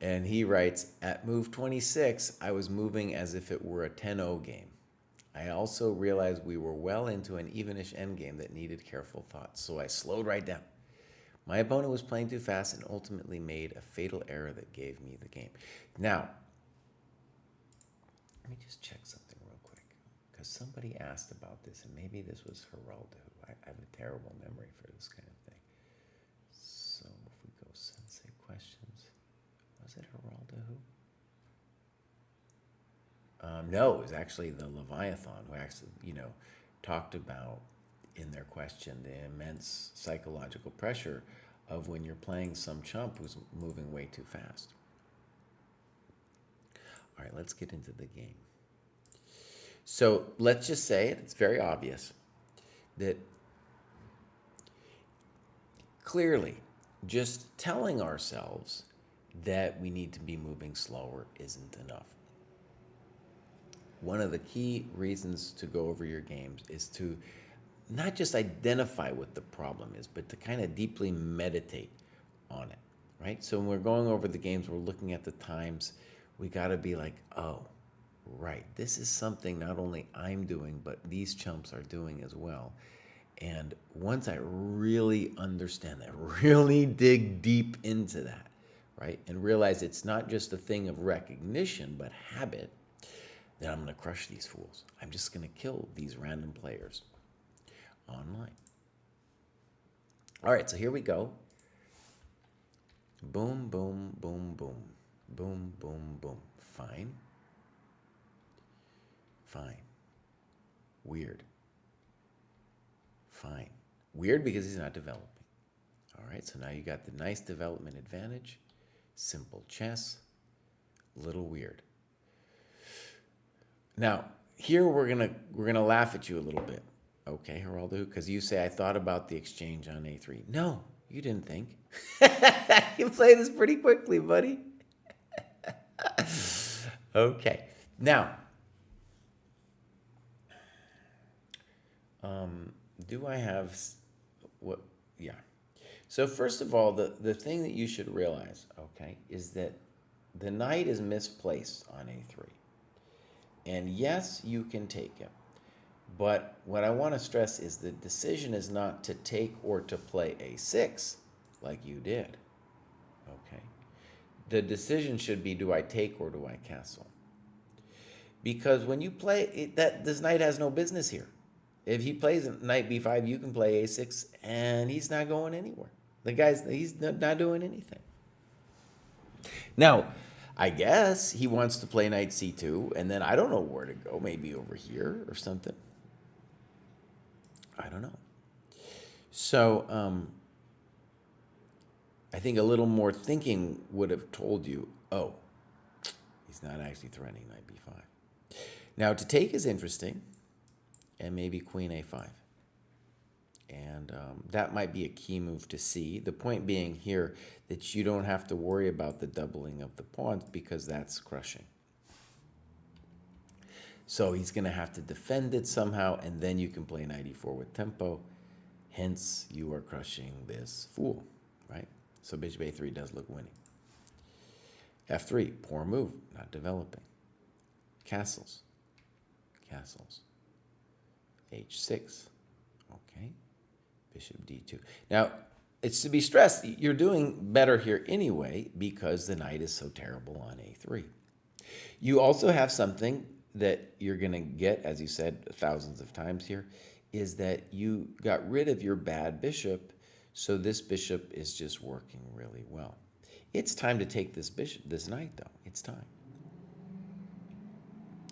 And he writes, at move 26, I was moving as if it were a 10-0 game. I also realized we were well into an evenish endgame that needed careful thought, so I slowed right down. My opponent was playing too fast and ultimately made a fatal error that gave me the game. Now, let me just check something real quick, because somebody asked about this, and maybe this was Geraldo. I have a terrible memory for this kind of thing. So if we go Sensei questions, was it Geraldo? No, it was actually the Leviathan who actually, talked about in their question the immense psychological pressure of when you're playing some chump who's moving way too fast. All right, let's get into the game. So let's just say it. It's very obvious that clearly just telling ourselves that we need to be moving slower isn't enough. One of the key reasons to go over your games is to not just identify what the problem is, but to kind of deeply meditate on it, right? So when we're going over the games, we're looking at the times. We got to be like, oh, right, this is something not only I'm doing, but these chumps are doing as well. And once I really understand that, really dig deep into that, right, and realize it's not just a thing of recognition, but habit, then I'm going to crush these fools. I'm just going to kill these random players online. All right, so here we go. Boom, boom, boom, boom. Boom, boom, boom. Fine. Weird. Fine. Weird because he's not developing. All right, so now you got the nice development advantage. Simple chess. Little weird. Now, here we're gonna laugh at you a little bit, okay, Geraldo? Because you say I thought about the exchange on A3. No, you didn't think. You play this pretty quickly, buddy. Okay. Now, do I have what? Yeah. So first of all, the thing that you should realize, okay, is that the knight is misplaced on A3. And yes, you can take him. But what I want to stress is the decision is not to take or to play A6 like you did. Okay. The decision should be, do I take or do I castle? Because when you play it, this knight has no business here. If he plays knight b5, you can play a6, and he's not going anywhere. He's not doing anything. Now, I guess he wants to play knight c2, and then I don't know where to go. Maybe over here or something. I don't know. So I think a little more thinking would have told you, oh, he's not actually threatening knight b5. Now, to take is interesting, and maybe queen a5. And that might be a key move to see. The point being here that you don't have to worry about the doubling of the pawns because that's crushing. So he's going to have to defend it somehow, and then you can play knight e4 with tempo. Hence, you are crushing this fool, right? So bishop a3 does look winning. f3, poor move, not developing. Castles. Castles. h6. Okay. Bishop d2. Now, it's to be stressed, you're doing better here anyway because the knight is so terrible on a3. You also have something that you're going to get, as you said thousands of times here, is that you got rid of your bad bishop, so this bishop is just working really well. It's time to take this knight, though. It's time.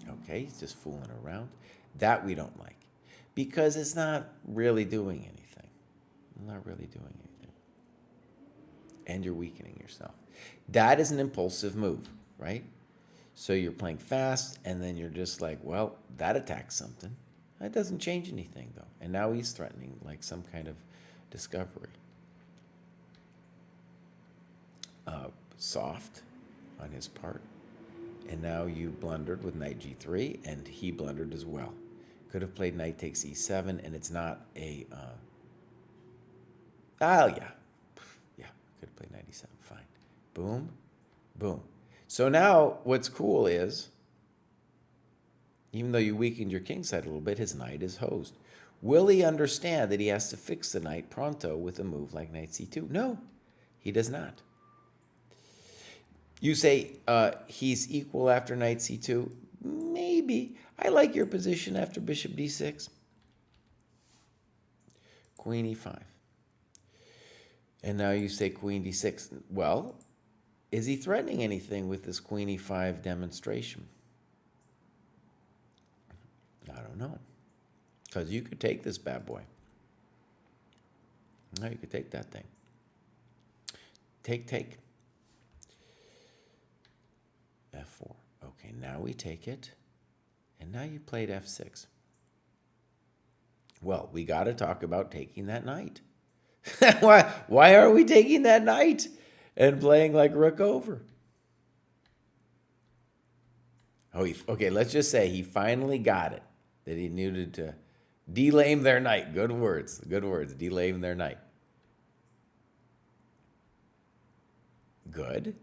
Okay, he's just fooling around. That we don't like because it's not really doing anything. Not really doing anything. And you're weakening yourself. That is an impulsive move, right? So you're playing fast, and then you're just like, well, that attacks something. That doesn't change anything, though. And now he's threatening like some kind of discovery. Soft on his part. And now you blundered with knight g3, and he blundered as well. Could have played knight takes e7, and it's not a... oh, yeah. Yeah, could have played knight e7. Fine. Boom. Boom. So now what's cool is, even though you weakened your king side a little bit, his knight is hosed. Will he understand that he has to fix the knight pronto with a move like knight c2? No, he does not. You say he's equal after knight c2? Maybe. I like your position after bishop d6. Queen e5. And now you say queen d6. Well, is he threatening anything with this queen e5 demonstration? I don't know. Because you could take this bad boy. No, you could take that thing. Take. f4. Okay, now we take it. And now you played f6. Well, we got to talk about taking that knight. Why are we taking that knight and playing like rook over? Oh, okay, let's just say he finally got it, that he needed to delame their knight. Good words, delame their knight. Good.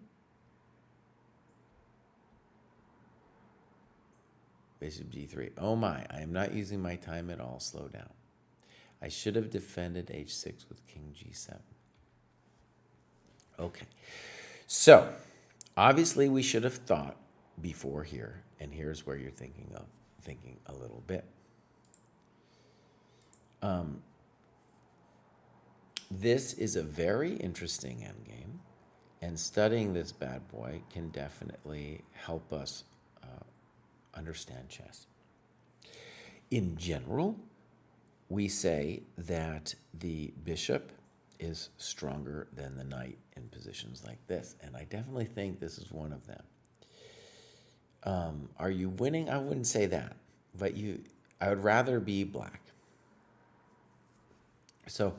Bishop g3. Oh my, I am not using my time at all. Slow down. I should have defended h6 with king g7. Okay. So, obviously we should have thought before here, and here's where you're thinking a little bit. This is a very interesting endgame, and studying this bad boy can definitely help us understand chess. In general, we say that the bishop is stronger than the knight in positions like this. And I definitely think this is one of them. Are you winning? I wouldn't say that, but I would rather be black. So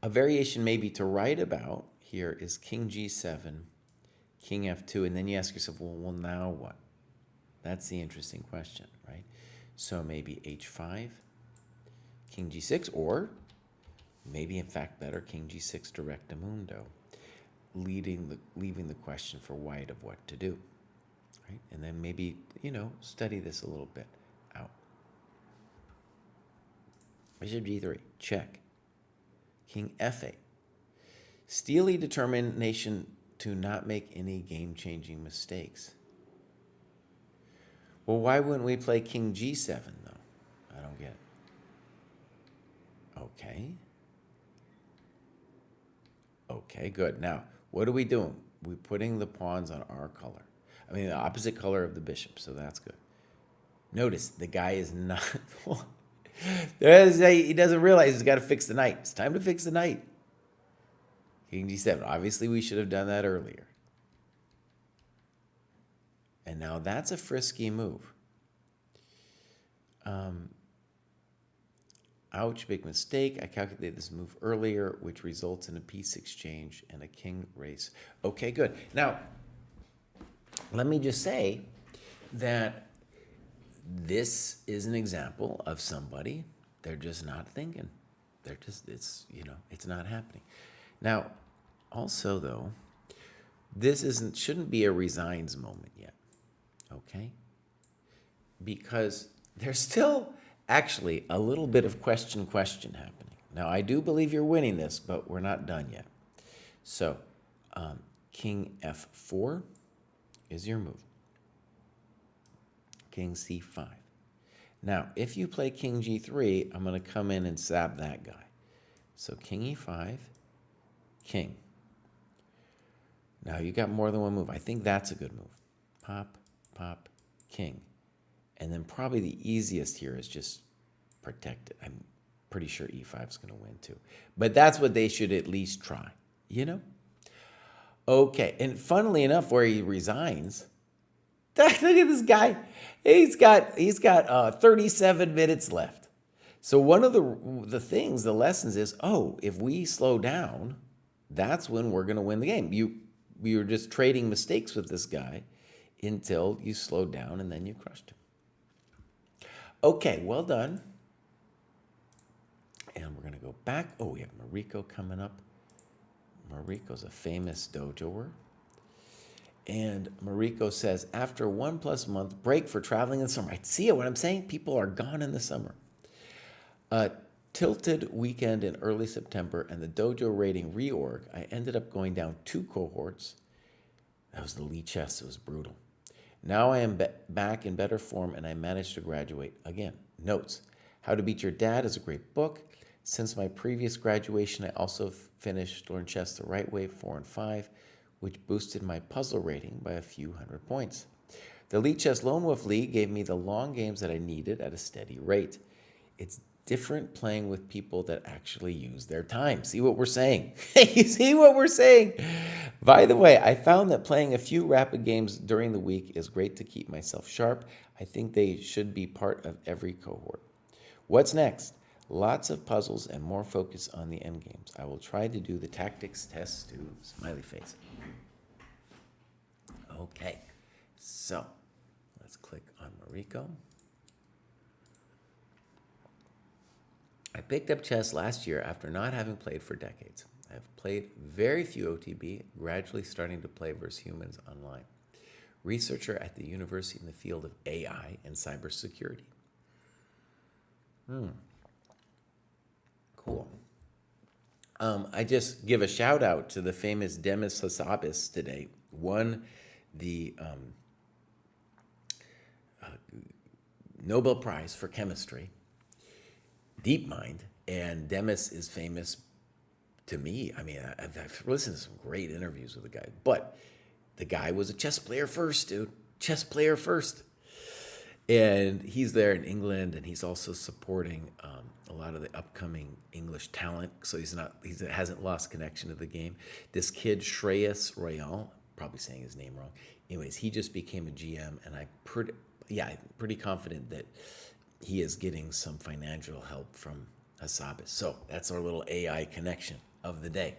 a variation maybe to write about here is king g7, king f2, and then you ask yourself, well, now what? That's the interesting question, right? So maybe h5, king g6, or maybe in fact better, king g6 directamundo, leaving the question for white of what to do, right? And then maybe, study this a little bit out. Bishop g3, check. King f8. Steely determination to not make any game-changing mistakes. Well, why wouldn't we play king g7, though? I don't get it. Okay, good. Now, what are we doing? We're putting the pawns on our color. I mean, the opposite color of the bishop, so that's good. Notice, the guy is not... he doesn't realize he's got to fix the knight. It's time to fix the knight. King g7. Obviously, we should have done that earlier. And now that's a frisky move. Ouch, big mistake. I calculated this move earlier, which results in a piece exchange and a king race. Okay, good. Now, let me just say that this is an example of somebody, they're just not thinking. It's not happening. Now, also though, this shouldn't be a resigns moment yet, okay? Because there's still actually a little bit of question happening. Now, I do believe you're winning this, but we're not done yet. So, king f4 is your move. King c5. Now, if you play king g3, I'm going to come in and sab that guy. So king e5, king. Now, you got more than one move. I think that's a good move. Pop, pop, king. And then probably the easiest here is just protect it. I'm pretty sure e5 is going to win too. But that's what they should at least try, Okay, and funnily enough, where he resigns, look at this guy. He's got 37 minutes left. So one of the lessons is, if we slow down, that's when we're going to win the game. We were just trading mistakes with this guy until you slowed down and then you crushed him. Okay, well done. And we're going to go back. Oh, we have Mariko coming up. Mariko's a famous dojoer. And Mariko says, after 1+ month break for traveling in the summer. I see it, what I'm saying? People are gone in the summer. Tilted weekend in early September and the dojo rating reorg, I ended up going down 2 cohorts. That was the Lee chess. It was brutal. Now I am back in better form and I managed to graduate again. Notes. How to Beat Your Dad is a great book. Since my previous graduation, I also finished Learn Chess the Right Way 4 and 5, which boosted my puzzle rating by a few hundred points. The Lee Chess Lone Wolf League gave me the long games that I needed at a steady rate. It's different playing with people that actually use their time. See what we're saying? You see what we're saying? By the way, I found that playing a few rapid games during the week is great to keep myself sharp. I think they should be part of every cohort. What's next? Lots of puzzles and more focus on the end games. I will try to do the tactics tests too. Smiley face. Okay, so let's click on Mariko. I picked up chess last year after not having played for decades. I've played very few OTB, gradually starting to play versus humans online. Researcher at the university in the field of AI and cybersecurity. Cool. I just give a shout out to the famous Demis Hassabis today. Won the Nobel Prize for Chemistry, DeepMind, and Demis is famous to me. I mean, I've listened to some great interviews with the guy, but the guy was a chess player first, dude. Chess player first. And he's there in England, and he's also supporting a lot of the upcoming English talent. So he hasn't lost connection to the game. This kid Shreyas Royal, probably saying his name wrong. Anyways, he just became a GM, and I'm pretty confident that he is getting some financial help from Hassabis. So that's our little AI connection of the day.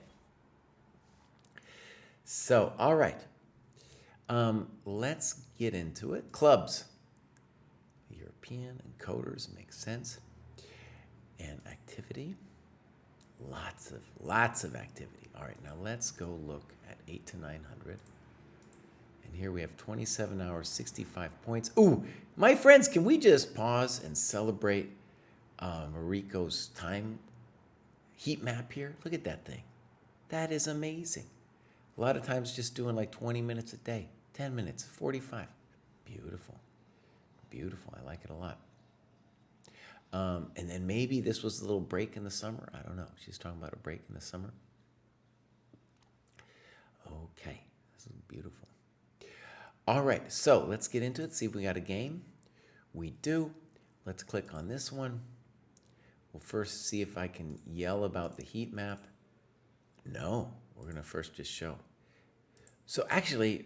So, all right. Let's get into it. Clubs. European encoders make sense. And activity. Lots of activity. All right, now let's go look at 8 to 900. And here we have 27 hours, 65 points. Ooh, my friends, can we just pause and celebrate Mariko's time heat map here? Look at that thing. That is amazing. A lot of times just doing like 20 minutes a day, 10 minutes, 45. Beautiful. Beautiful. I like it a lot. And then maybe this was a little break in the summer. I don't know. She's talking about a break in the summer. Okay. This is beautiful. All right. So let's get into it. See if we got a game. We do. Let's click on this one. We'll first see if I can yell about the heat map. No. We're going to first just show. So actually,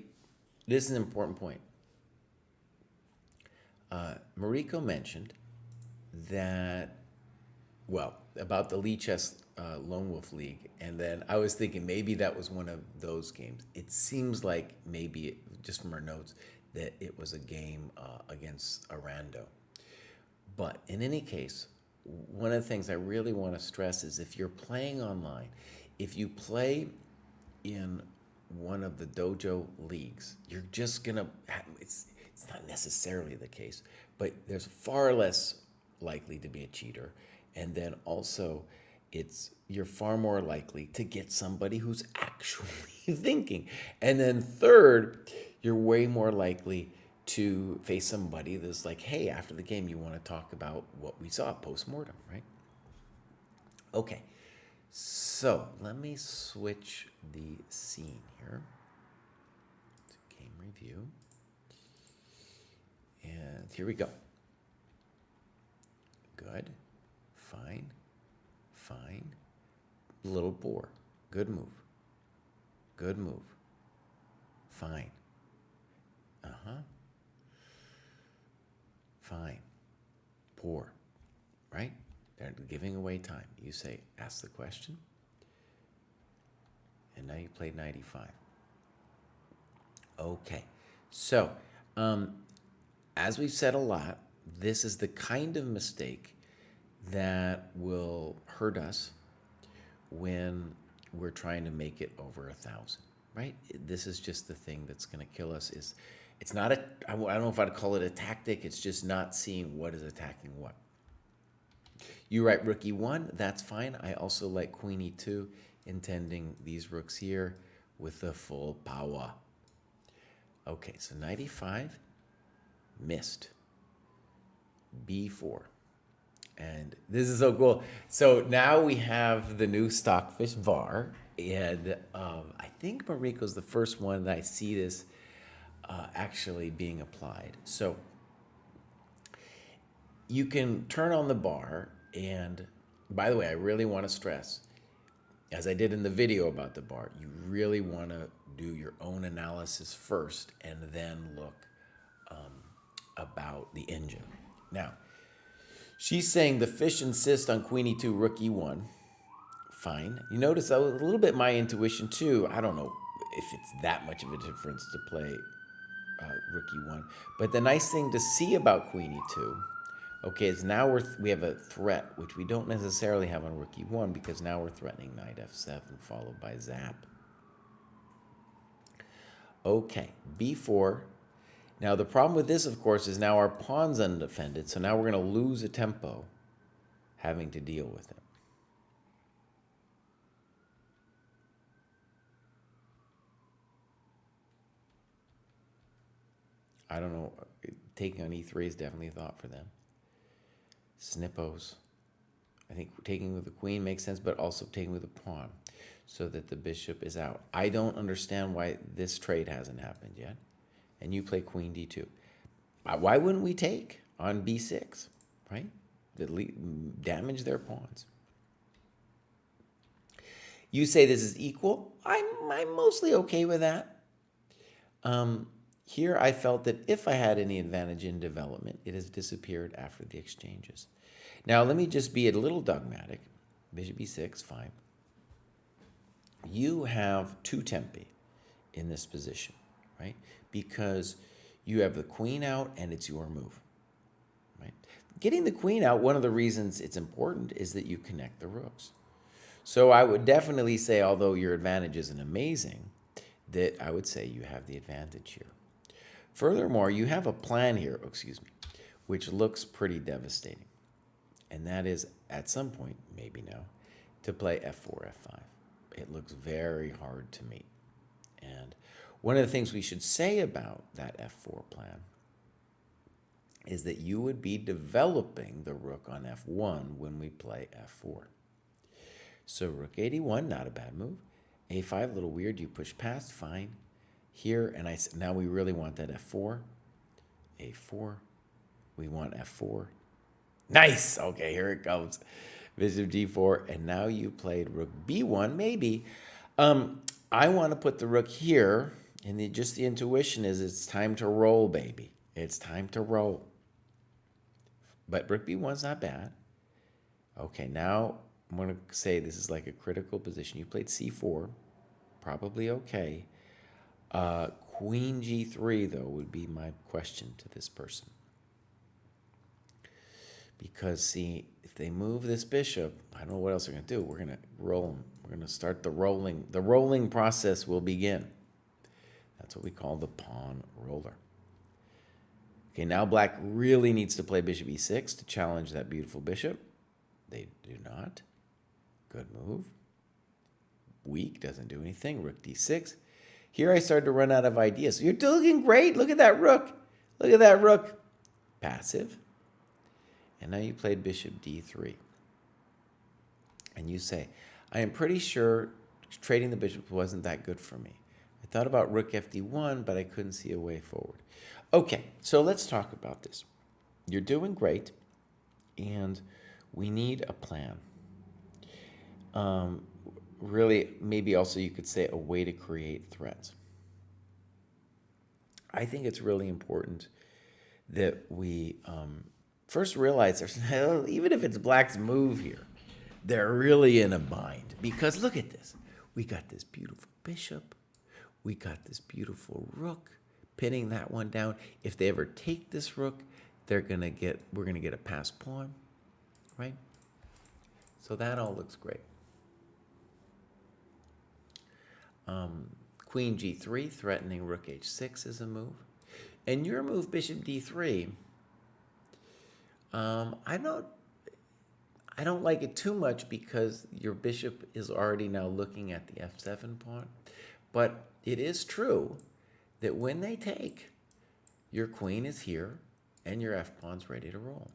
this is an important point. Mariko mentioned that, about the Lee Chess Lone Wolf League. And then I was thinking maybe that was one of those games. It seems like maybe, just from our notes, that it was a game against Arando. But in any case, one of the things I really want to stress is if you're playing online, if you play in one of the dojo leagues, you're just going to, it's not necessarily the case, but there's far less likely to be a cheater. And then also, you're far more likely to get somebody who's actually thinking. And then third, you're way more likely to face somebody that's like, hey, after the game, you want to talk about what we saw post-mortem, right? Okay, so let me switch the scene here to game review. And here we go. Good, fine, little boar, good move, fine, fine, poor, right? They're giving away time. You say, ask the question, and now you played 95. Okay, so as we've said a lot, this is the kind of mistake that will hurt us when we're trying to make it over 1,000, right? This is just the thing that's going to kill us. It's not I don't know if I'd call it a tactic. It's just not seeing what is attacking what. You write rook e1, that's fine. I also like queen e2, intending these rooks here with the full power. Okay, so 95, missed. b4. And this is so cool. So now we have the new Stockfish VAR, and I think Mariko's the first one that I see this actually being applied. So you can turn on the bar, and by the way, I really want to stress, as I did in the video about the bar, you really want to do your own analysis first and then look about the engine. Now, she's saying the fish insist on queen e2, rook e1. Fine. You notice that was a little bit my intuition too. I don't know if it's that much of a difference to play rook e1. But the nice thing to see about queen e2, okay, is now we have a threat, which we don't necessarily have on rook e1 because now we're threatening knight f7 followed by zap. Okay, b4. Now, the problem with this, of course, is now our pawn's undefended, so now we're going to lose a tempo having to deal with it. I don't know. Taking on e3 is definitely a thought for them. Snippos. I think taking with the queen makes sense, but also taking with the pawn so that the bishop is out. I don't understand why this trade hasn't happened yet. And you play queen d2. Why wouldn't we take on b6, right? Damage their pawns. You say this is equal. I'm mostly okay with that. Here I felt that if I had any advantage in development, it has disappeared after the exchanges. Now let me just be a little dogmatic. Bishop e6, fine. You have two tempi in this position, right? Because you have the queen out and it's your move, right? Getting the queen out, one of the reasons it's important is that you connect the rooks. So I would definitely say, although your advantage isn't amazing, that I would say you have the advantage here. Furthermore, you have a plan here, which looks pretty devastating. And that is, at some point, maybe now, to play f4, f5. It looks very hard to me. And one of the things we should say about that f4 plan is that you would be developing the rook on f1 when we play f4. So rook 81, not a bad move. a5, a little weird. You push past, fine. Here, and now we really want that f4. a4. We want f4. Nice! Okay, here it comes. Bishop d4, and now you played rook b1, maybe. I want to put the rook here, and just the intuition is it's time to roll, baby. It's time to roll. But rook b1's not bad. Okay, now I'm going to say this is like a critical position. You played c4, probably okay. Queen g3, though, would be my question to this person. Because, see, if they move this bishop, I don't know what else they're going to do. We're going to roll them. We're going to start the rolling. The rolling process will begin. That's what we call the pawn roller. Okay, now black really needs to play bishop e6 to challenge that beautiful bishop. They do not. Good move. Weak, doesn't do anything. Rook d6. Here I started to run out of ideas. You're looking great. Look at that rook. Look at that rook. Passive. And now you played bishop d3. And you say, I am pretty sure trading the bishop wasn't that good for me. I thought about rook fd1, but I couldn't see a way forward. Okay, so let's talk about this. You're doing great, and we need a plan. Really, maybe also you could say a way to create threats. I think it's really important that we first realize there's even if it's black's move here, they're really in a bind. Because look at this. We got this beautiful bishop. We got this beautiful rook, pinning that one down. If they ever take this rook, we're gonna get a passed pawn, right? So that all looks great. Queen g3, threatening rook h6 is a move. And your move, bishop d3, I don't like it too much because your bishop is already now looking at the f7 pawn. But it is true that when they take, your queen is here and your f-pawn's ready to roll.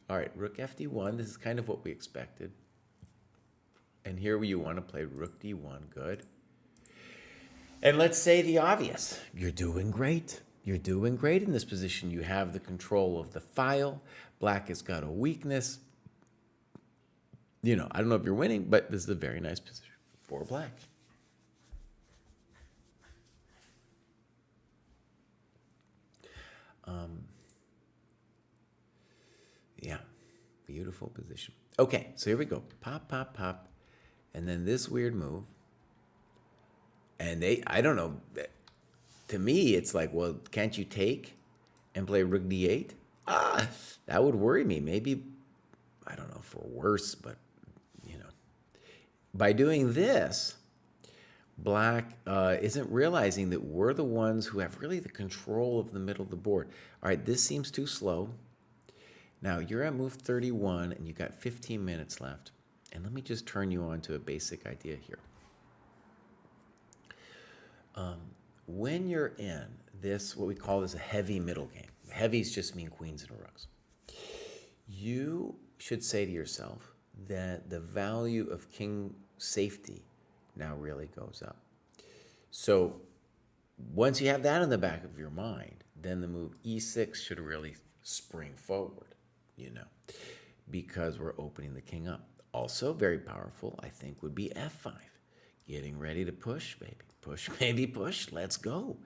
All right, rook fd1, this is kind of what we expected. And here you want to play rook d1, good. And let's say the obvious. You're doing great. You're doing great in this position. You have the control of the file. Black has got a weakness. You know, I don't know if you're winning, but this is a very nice position for black. Yeah, beautiful position. Okay, so here we go. Pop, pop, pop. And then this weird move. And I don't know, to me, it's like, well, can't you take and play rook d8? That would worry me. Maybe, I don't know, for worse, but, you know. By doing this, black isn't realizing that we're the ones who have really the control of the middle of the board. All right, this seems too slow. Now, you're at move 31, and you've got 15 minutes left. And let me just turn you on to a basic idea here. When you're in this, what we call this a heavy middle game, heavies just mean queens and rooks, you should say to yourself that the value of king safety now really goes up. So once you have that in the back of your mind, then the move e6 should really spring forward, because we're opening the king up. Also very powerful, I think, would be f5. Getting ready to push, baby. Push, baby, push. Let's go.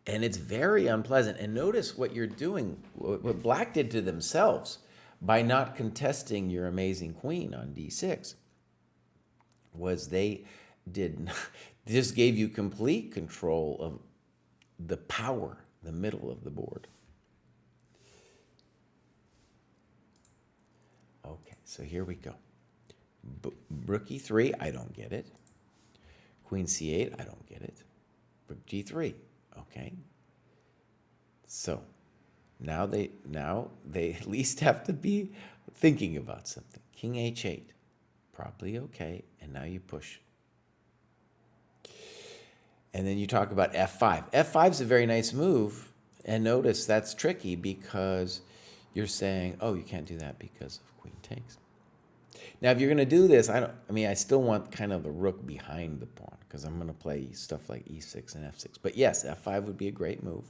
And it's very unpleasant. And notice what you're doing, what Black did to themselves by not contesting your amazing queen on d6 was they just gave you complete control of the power, the middle of the board. Okay, so here we go. Rook e3, I don't get it. Queen c8, I don't get it. Rook g3, okay. So now they at least have to be thinking about something. King h8, probably okay, and now you push. And then you talk about f5. f5 is a very nice move, and notice that's tricky because you're saying, oh, you can't do that because of queen takes. Now, if you're going to do this, I still want kind of the rook behind the pawn because I'm going to play stuff like e6 and f6. But yes, f5 would be a great move.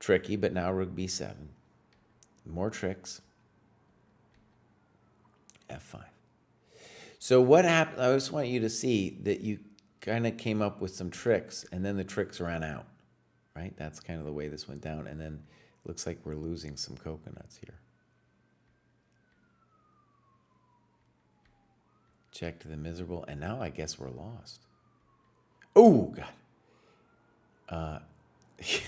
Tricky, but now rook b7. More tricks. f5. So what happened? I just want you to see that you kind of came up with some tricks, and then the tricks ran out, right? That's kind of the way this went down, and then it looks like we're losing some coconuts here. Check to the miserable, and now I guess we're lost. Oh, God.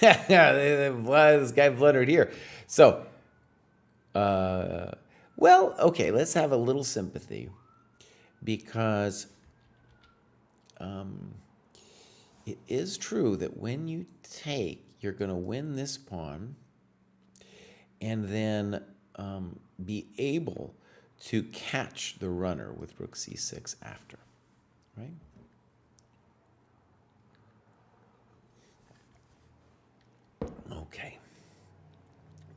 Yeah, this guy blundered here. So, well, okay, let's have a little sympathy because it is true that when you take, you're going to win this pawn and then be able to catch the runner with rook c6 after, right? Okay.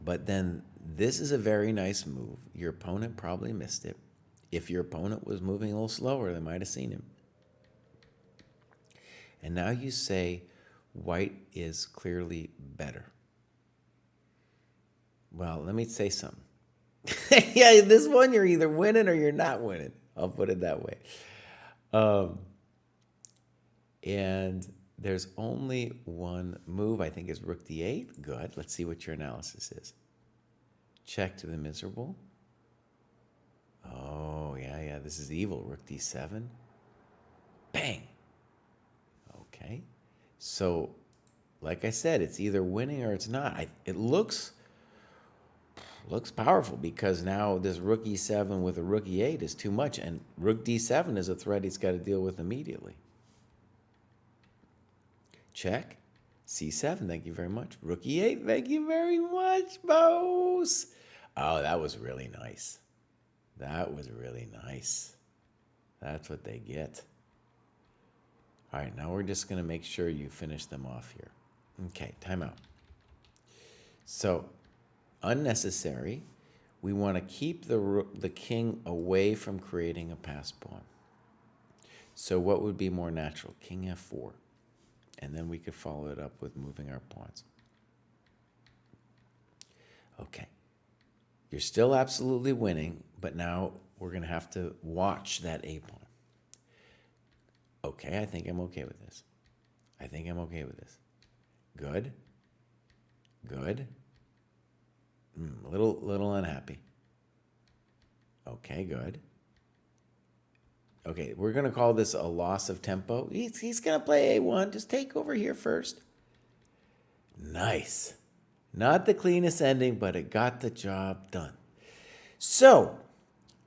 But then this is a very nice move. Your opponent probably missed it. If your opponent was moving a little slower, they might have seen him. And now you say white is clearly better. Well, let me say something. Yeah, this one you're either winning or you're not winning. I'll put it that way. And there's only one move, I think, is rook d8. Good. Let's see what your analysis is. Check to the miserable. Oh, yeah, this is evil. Rook d7. Bang. Okay. So, like I said, it's either winning or it's not. It looks powerful because now this rook e7 with a rook e8 is too much, and rook d7 is a threat he's got to deal with immediately. Check. c7, thank you very much. Rook e8, thank you very much, boss. Oh, that was really nice. That was really nice. That's what they get. All right, now we're just going to make sure you finish them off here. Okay, timeout. So, unnecessary. We want to keep the king away from creating a passed pawn. So what would be more natural? King f4. And then we could follow it up with moving our pawns. Okay. You're still absolutely winning, but now we're going to have to watch that a pawn. Okay, I think I'm okay with this. I think I'm okay with this. Good. Good. A little unhappy. Okay, good. Okay, we're going to call this a loss of tempo. He's going to play a1. Just take over here first. Nice. Not the cleanest ending, but it got the job done. So,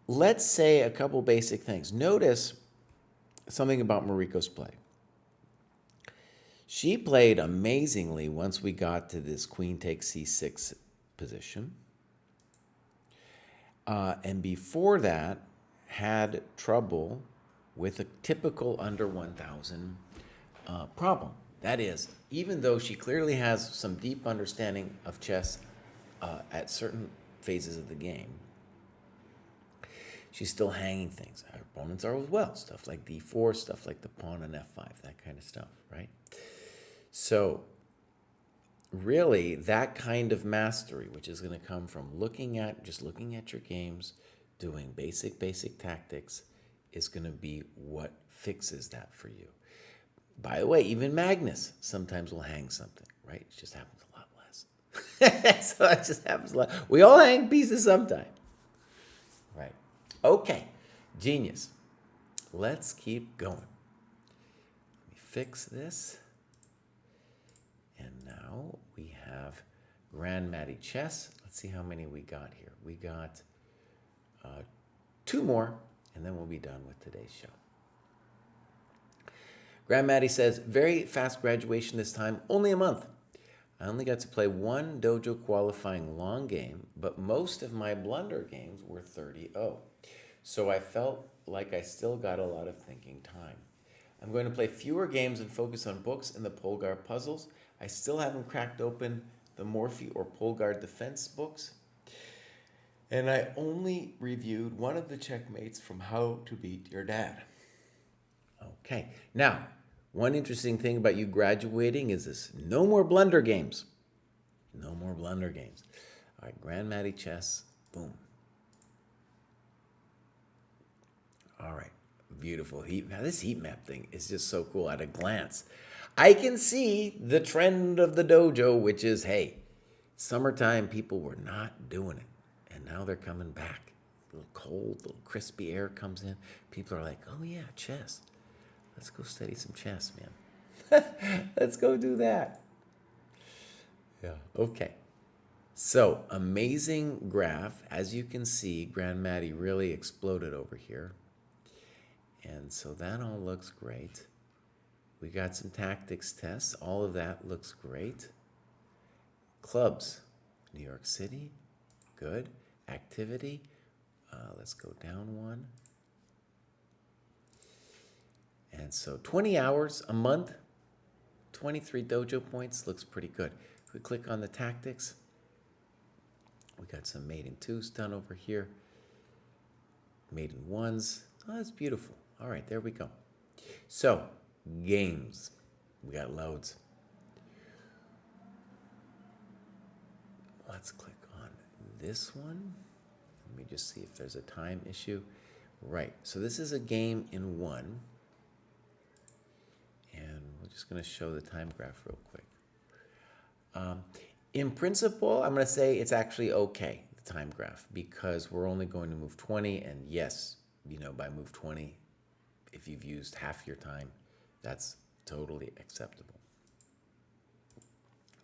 let's say a couple basic things. Notice something about Mariko's play. She played amazingly once we got to this queen takes c6 position. And before that, had trouble with a typical under 1,000 problem. That is, even though she clearly has some deep understanding of chess at certain phases of the game, she's still hanging things. Her opponents are as well. Stuff like d4, stuff like the pawn on f5, that kind of stuff, right? So really that kind of mastery, which is going to come from just looking at your games, doing basic tactics, is going to be what fixes that for you. By the way, even Magnus sometimes will hang something, right? It just happens a lot less. So it just happens a lot. We all hang pieces sometime. Right. Okay. Genius. Let's keep going. Let me fix this. And now we have Grand Matty Chess. Let's see how many we got here. We got 2 more, and then we'll be done with today's show. Grand Matty says, very fast graduation this time, only a month. I only got to play 1 dojo qualifying long game, but most of my blunder games were 30-0. So I felt like I still got a lot of thinking time. I'm going to play fewer games and focus on books and the pole guard puzzles. I still haven't cracked open the Morphe or pole guard defense books. And I only reviewed one of the checkmates from How to Beat Your Dad. Okay, now, one interesting thing about you graduating is this: no more blunder games. No more blunder games. All right, Grand Matty Chess, boom. All right, beautiful heat. Now, this heat map thing is just so cool at a glance. I can see the trend of the dojo, which is, hey, summertime people were not doing it, and now they're coming back. A little cold, a little crispy air comes in. People are like, oh yeah, chess. Let's go study some chess, man. Let's go do that. Yeah, okay. So, amazing graph. As you can see, Grand Matty really exploded over here. And so that all looks great. We got some tactics tests. All of that looks great. Clubs, New York City, good. Activity, let's go down one. And so 20 hours a month, 23 dojo points, looks pretty good. If we click on the tactics, we got some maiden 2s done over here. Maiden 1s, oh, that's beautiful. All right, there we go. So, games, we got loads. Let's click on this one. Let me just see if there's a time issue. Right, so this is a game in 1. And we're just going to show the time graph real quick. In principle, I'm going to say it's actually okay, the time graph, because we're only going to move 20. And yes, by move 20, if you've used half your time, that's totally acceptable.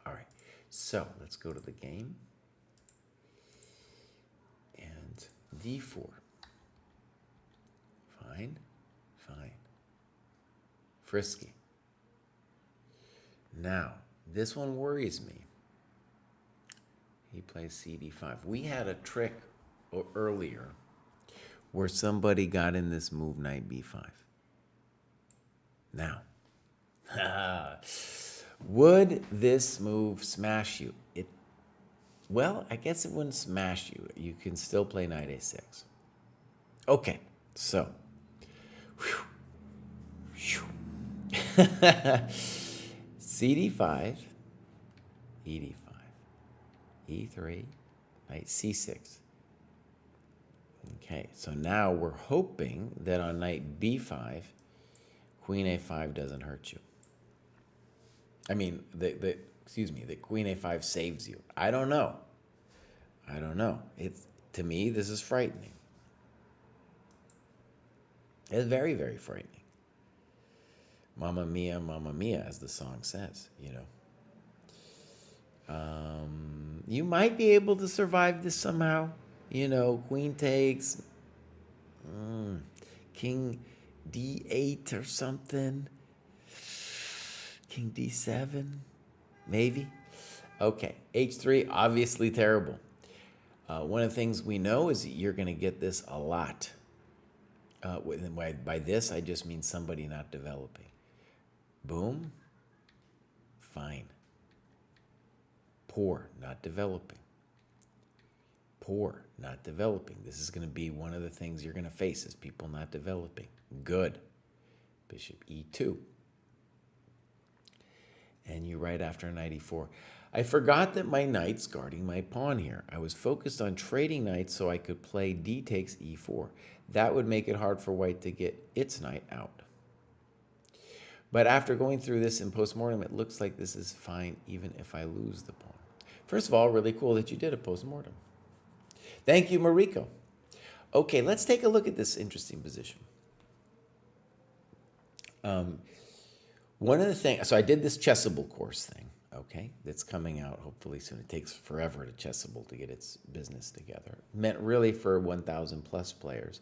All right, so let's go to the game. And D4. Fine. Frisky. Now, this one worries me. He plays CD5. We had a trick earlier where somebody got in this move knight B5. Now, would this move smash you? Well, I guess it wouldn't smash you. You can still play knight A6. Okay, so. CD5, ED5, E3, knight C6. Okay, so now we're hoping that on knight B5, queen A5 doesn't hurt you. I mean, that queen A5 saves you. I don't know. To me, this is frightening. It's very, very frightening. Mamma mia, as the song says, You might be able to survive this somehow. Queen takes, king D8 or something. King D7, maybe. Okay, H3, obviously terrible. One of the things we know is that you're going to get this a lot. By this, I just mean somebody not developing. Boom. Fine. Poor, not developing. Poor, not developing. This is going to be one of the things you're going to face is people not developing. Good. Bishop E2. And you right after knight E4. I forgot that my knight's guarding my pawn here. I was focused on trading knights so I could play d takes e4. That would make it hard for white to get its knight out. But after going through this in postmortem, it looks like this is fine even if I lose the pawn. First of all, really cool that you did a postmortem. Thank you, Mariko. Okay, let's take a look at this interesting position. One of the things, so I did this Chessable course thing, okay, that's coming out hopefully soon. It takes forever to Chessable to get its business together. Meant really for 1,000 plus players.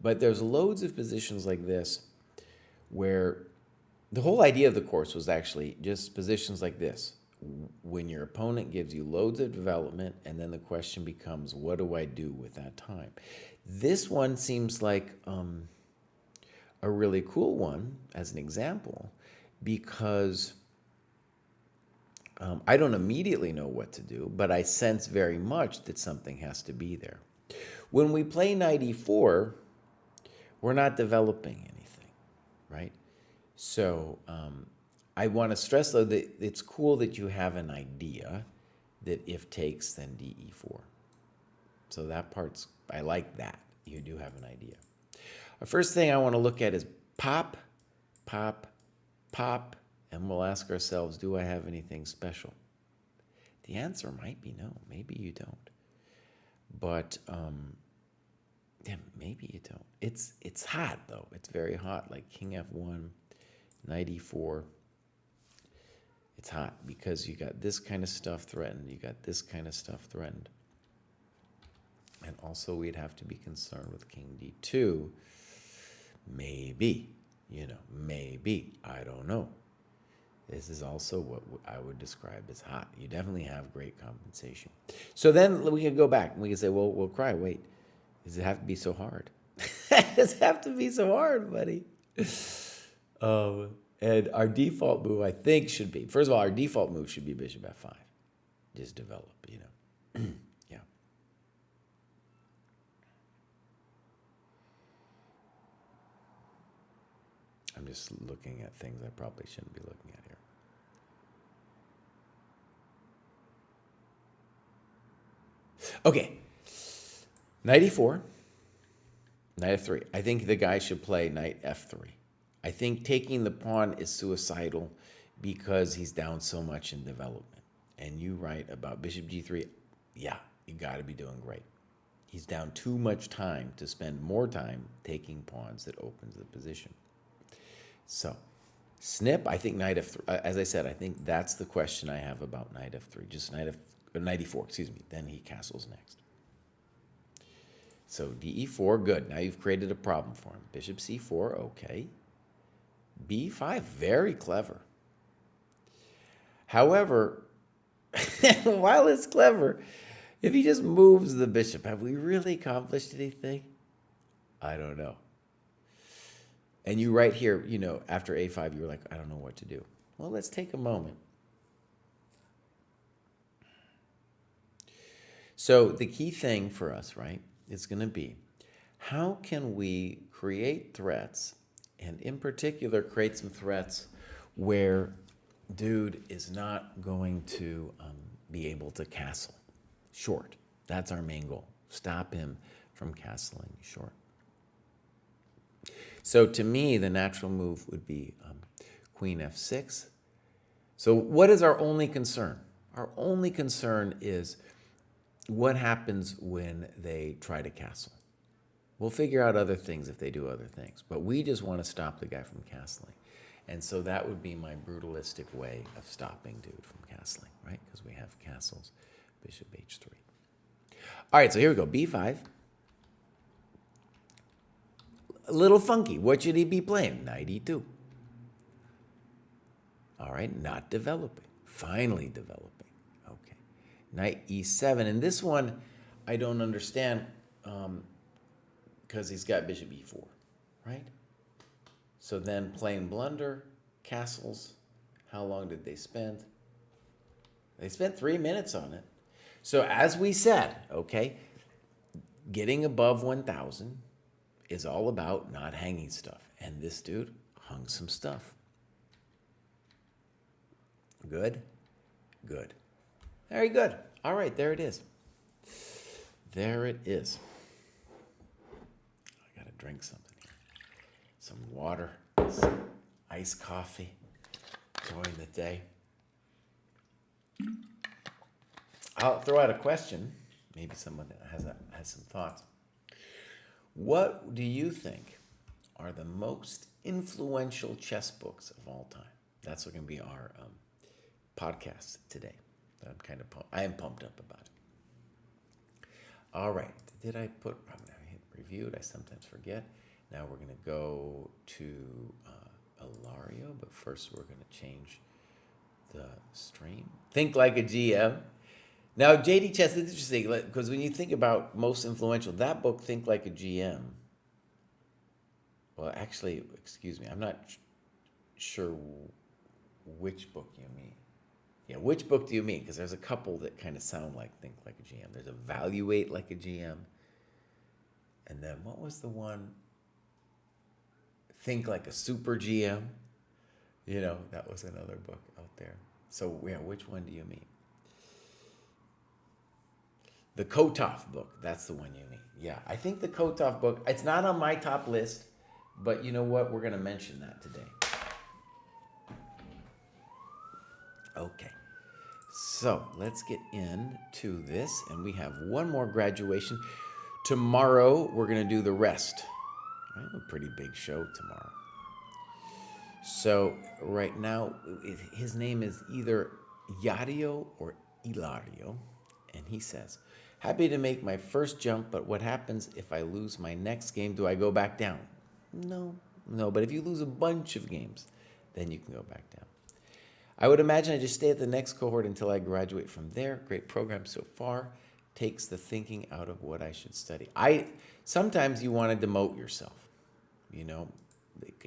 But there's loads of positions like this where the whole idea of the course was actually just positions like this. When your opponent gives you loads of development, and then the question becomes, what do I do with that time? This one seems like a really cool one as an example, because I don't immediately know what to do, but I sense very much that something has to be there. When we play knight e4, we're not developing anything, right? So I want to stress, though, that it's cool that you have an idea that if takes, then d e4. So that part's, I like that. You do have an idea. The first thing I want to look at is pop, pop, pop, and we'll ask ourselves, do I have anything special? The answer might be no. Maybe you don't. But yeah, maybe you don't. It's hot, though. It's very hot, like king f1, knight e4. It's hot because you got this kind of stuff threatened. You got this kind of stuff threatened. And also we'd have to be concerned with king d2. Maybe, maybe. I don't know. This is also what I would describe as hot. You definitely have great compensation. So then we can go back and we can say, well, Kraai, wait. Does it have to be so hard? Does it have to be so hard, buddy? And our default move, I think, should be, first of all, our default move should be bishop f5. Just develop, Yeah. I'm just looking at things I probably shouldn't be looking at here. Okay. Knight e4. Knight f3. I think the guy should play knight f3. I think taking the pawn is suicidal because he's down so much in development. And you write about bishop g3. Yeah, you got to be doing great. He's down too much time to spend more time taking pawns that opens the position. So, snip, I think knight f3. As I said, I think that's the question I have about knight f3. Just knight e4, excuse me. Then he castles next. So d e4, good. Now you've created a problem for him. Bishop c4, okay. b5, very clever. However, while it's clever, if he just moves the bishop, have we really accomplished anything? I don't know. And you right here, after a5, you were like, I don't know what to do. Well, let's take a moment. So the key thing for us, right, is going to be, how can we create threats, and in particular, create some threats where dude is not going to be able to castle short. That's our main goal. Stop him from castling short. So to me, the natural move would be queen f6. So what is our only concern? Our only concern is what happens when they try to castle. We'll figure out other things if they do other things, but we just want to stop the guy from castling. And so that would be my brutalistic way of stopping dude from castling, right? Because we have castles, bishop h3. All right, so here we go, b5. A little funky. What should he be playing? Knight e2. All right, not developing. Finally developing. Okay. Knight e7. And this one, I don't understand because he's got bishop e4, right? So then plain blunder, castles. How long did they spend? They spent 3 minutes on it. So as we said, okay, getting above 1,000 is all about not hanging stuff. And this dude hung some stuff. Good? Good. Very good. All right, there it is. There it is. I got to drink something here. Some water, some iced coffee. Enjoying the day. I'll throw out a question. Maybe someone has some thoughts. What do you think are the most influential chess books of all time? That's going to be our podcast today. I am pumped up about it. All right. I'm going to hit reviewed. I sometimes forget. Now we're going to go to Ilario, but first we're going to change the stream. Think like a GM. Now, JD Chess is interesting because when you think about most influential, that book, Think Like a GM. Well, actually, excuse me, I'm not sure which book you mean. Yeah, which book do you mean? Because there's a couple that kind of sound like Think Like a GM. There's Evaluate Like a GM. And then what was the one? Think Like a Super GM. That was another book out there. So, yeah, which one do you mean? The Kotov book, that's the one you mean. Yeah, I think the Kotov book, it's not on my top list, but you know what? We're going to mention that today. Okay, so let's get into this, and we have one more graduation. Tomorrow, we're going to do the rest. Right? A pretty big show tomorrow. So right now, his name is either Yario or Ilario, and he says, happy to make my first jump, but what happens if I lose my next game? Do I go back down? No, but if you lose a bunch of games, then you can go back down. I would imagine I just stay at the next cohort until I graduate from there. Great program so far. Takes the thinking out of what I should study. Sometimes you want to demote yourself.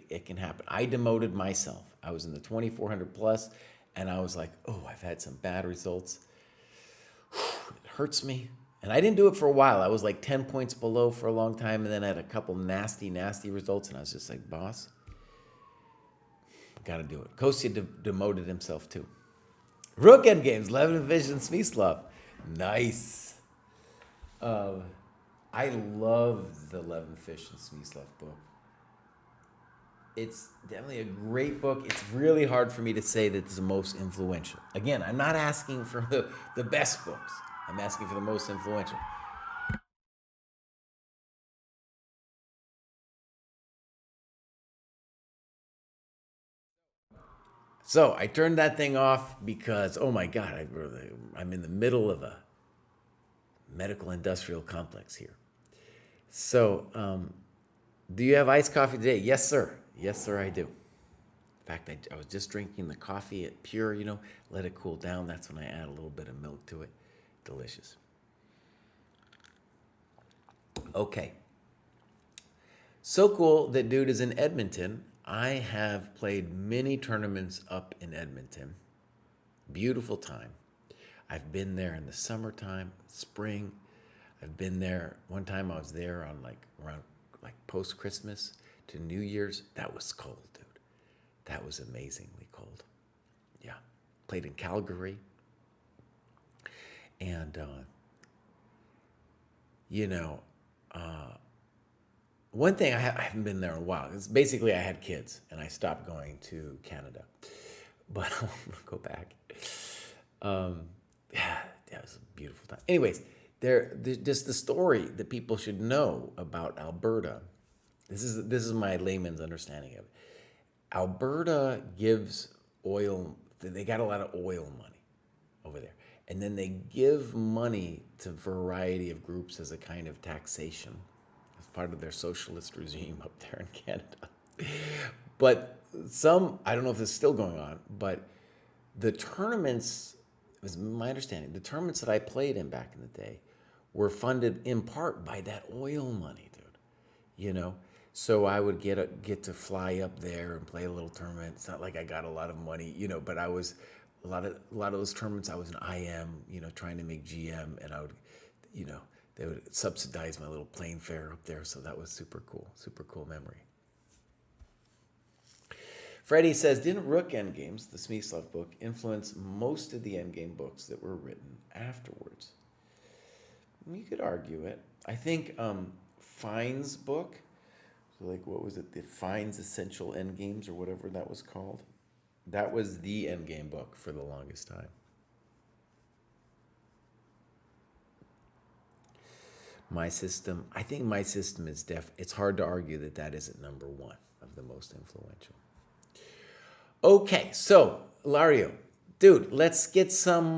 It can happen. I demoted myself. I was in the 2400 plus, and I was like, oh, I've had some bad results. It hurts me. And I didn't do it for a while. I was like 10 points below for a long time, and then I had a couple nasty results, and I was just like, boss, got to do it. Kostya demoted himself too. Rook Endgames, Levin Fish and Smyslov. Nice. I love the Levin Fish and Smyslov book. It's definitely a great book. It's really hard for me to say that it's the most influential. Again, I'm not asking for the best books. I'm asking for the most influential. So I turned that thing off because, oh my God, I'm in the middle of a medical industrial complex here. So, do you have iced coffee today? Yes, sir. Yes, sir, I do. In fact, I was just drinking the coffee at Pure, let it cool down. That's when I add a little bit of milk to it. Delicious. Okay. So cool that dude is in Edmonton. I have played many tournaments up in Edmonton. Beautiful time. I've been there in the summertime, spring. I've been there. One time I was there on around post-Christmas to New Year's. That was cold, dude. That was amazingly cold. Yeah. Played in Calgary. And, one thing, I haven't been there in a while. It's basically I had kids, and I stopped going to Canada. But I'll go back. Yeah, that was a beautiful time. Anyways, there's just the story that people should know about Alberta. This is my layman's understanding of it. Alberta gives oil. They got a lot of oil money over there, and then they give money to a variety of groups as a kind of taxation, as part of their socialist regime up there in Canada. But I don't know if this is still going on, but the tournaments, it was my understanding, the tournaments that I played in back in the day were funded in part by that oil money, dude. So I would get to fly up there and play a little tournament. It's not like I got a lot of money, but I was a lot of those tournaments. I was an IM, trying to make GM, and I would, they would subsidize my little plane fare up there. So that was super cool memory. Freddie says, didn't Rook Endgames, the Smyslov book, influence most of the endgame books that were written afterwards? You could argue it. I think Fine's book, so like what was it, the Fine's Essential Endgames or whatever that was called, that was the endgame book for the longest time. My System, I think My System is it's hard to argue that that isn't number one of the most influential. Okay, so Lario, dude, let's get some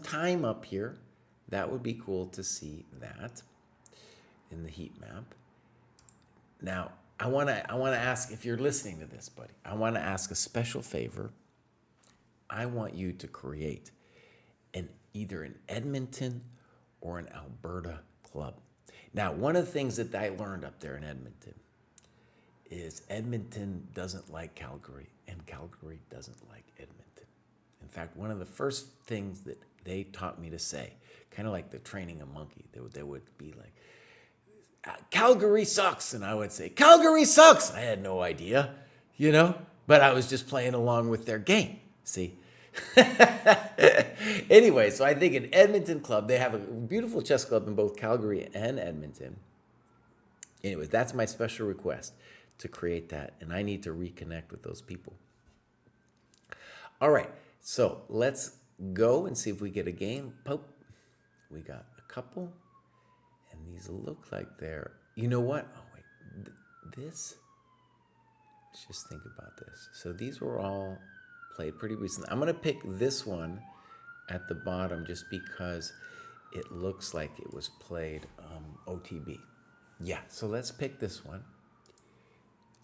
time up here. That would be cool to see that in the heat map. Now, I want to ask, if you're listening to this, buddy, I want to ask a special favor. I want you to create either an Edmonton or an Alberta club. Now, one of the things that I learned up there in Edmonton is Edmonton doesn't like Calgary, and Calgary doesn't like Edmonton. In fact, one of the first things that they taught me to say, kind of like the training a monkey, they would be like, Calgary sucks, and I would say, Calgary sucks. I had no idea, but I was just playing along with their game, see? Anyway, so I think an Edmonton club, they have a beautiful chess club in both Calgary and Edmonton. Anyways, that's my special request, to create that, and I need to reconnect with those people. All right, so let's go and see if we get a game. Pope, we got a couple, and these look like they're, you know what? Oh, wait, this, let's just think about this. So these were all played pretty recently. I'm going to pick this one at the bottom just because it looks like it was played OTB. Yeah, so let's pick this one.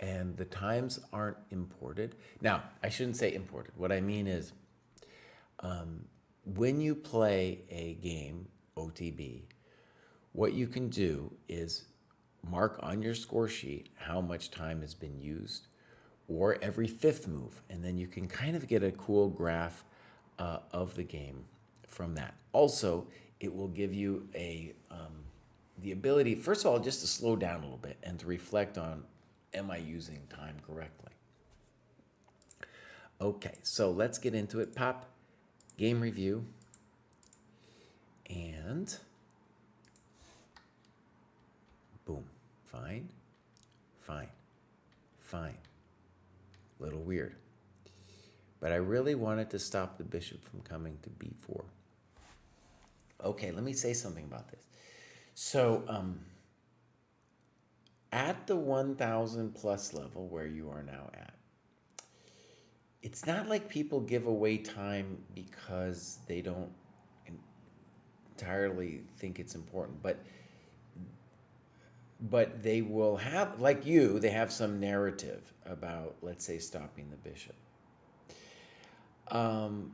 And the times aren't imported. Now, I shouldn't say imported. What I mean is, when you play a game, OTB, what you can do is mark on your score sheet how much time has been used, or every fifth move, and then you can kind of get a cool graph of the game from that. Also, it will give you the ability, first of all, just to slow down a little bit and to reflect on, am I using time correctly? Okay, so let's get into it. Pop, game review, and boom, fine, fine, fine. Little weird. But I really wanted to stop the bishop from coming to b4. Okay, let me say something about this. So, at the 1,000 plus level where you are now at, it's not like people give away time because they don't entirely think it's important, but they will have, like you, they have some narrative about, let's say, stopping the bishop. And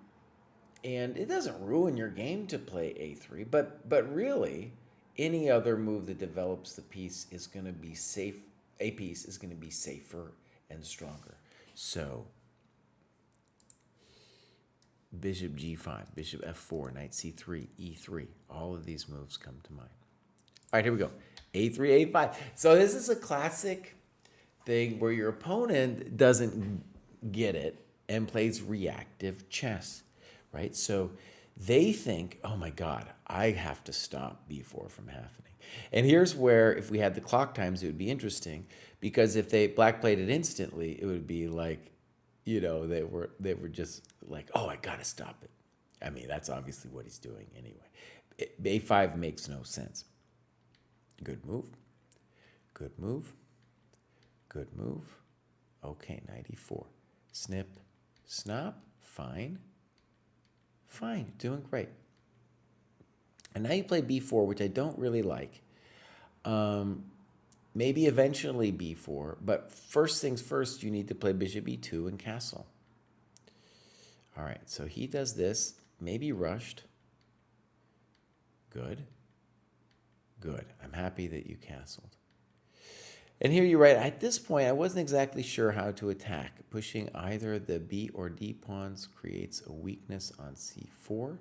it doesn't ruin your game to play a3, but really, any other move that develops the piece is going to be safe. A piece is going to be safer and stronger. So, bishop g5, bishop f4, knight c3, e3. All of these moves come to mind. All right, here we go. a3, a5. So this is a classic thing where your opponent doesn't get it and plays reactive chess, right? So they think, oh my God, I have to stop b4 from happening. And here's where, if we had the clock times, it would be interesting, because if they black played it instantly, it would be like, they were just like, oh, I gotta stop it. I mean, that's obviously what he's doing anyway. A5 makes no sense. Good move. Good move. Good move. Okay, knight e4. Snip, snap. Fine. Fine, doing great. And now you play b4, which I don't really like. Maybe eventually b4, but first things first, you need to play bishop e2 and castle. All right, so he does this, maybe rushed. Good. Good. I'm happy that you castled. And here you're right. At this point, I wasn't exactly sure how to attack. Pushing either the b or d pawns creates a weakness on c4.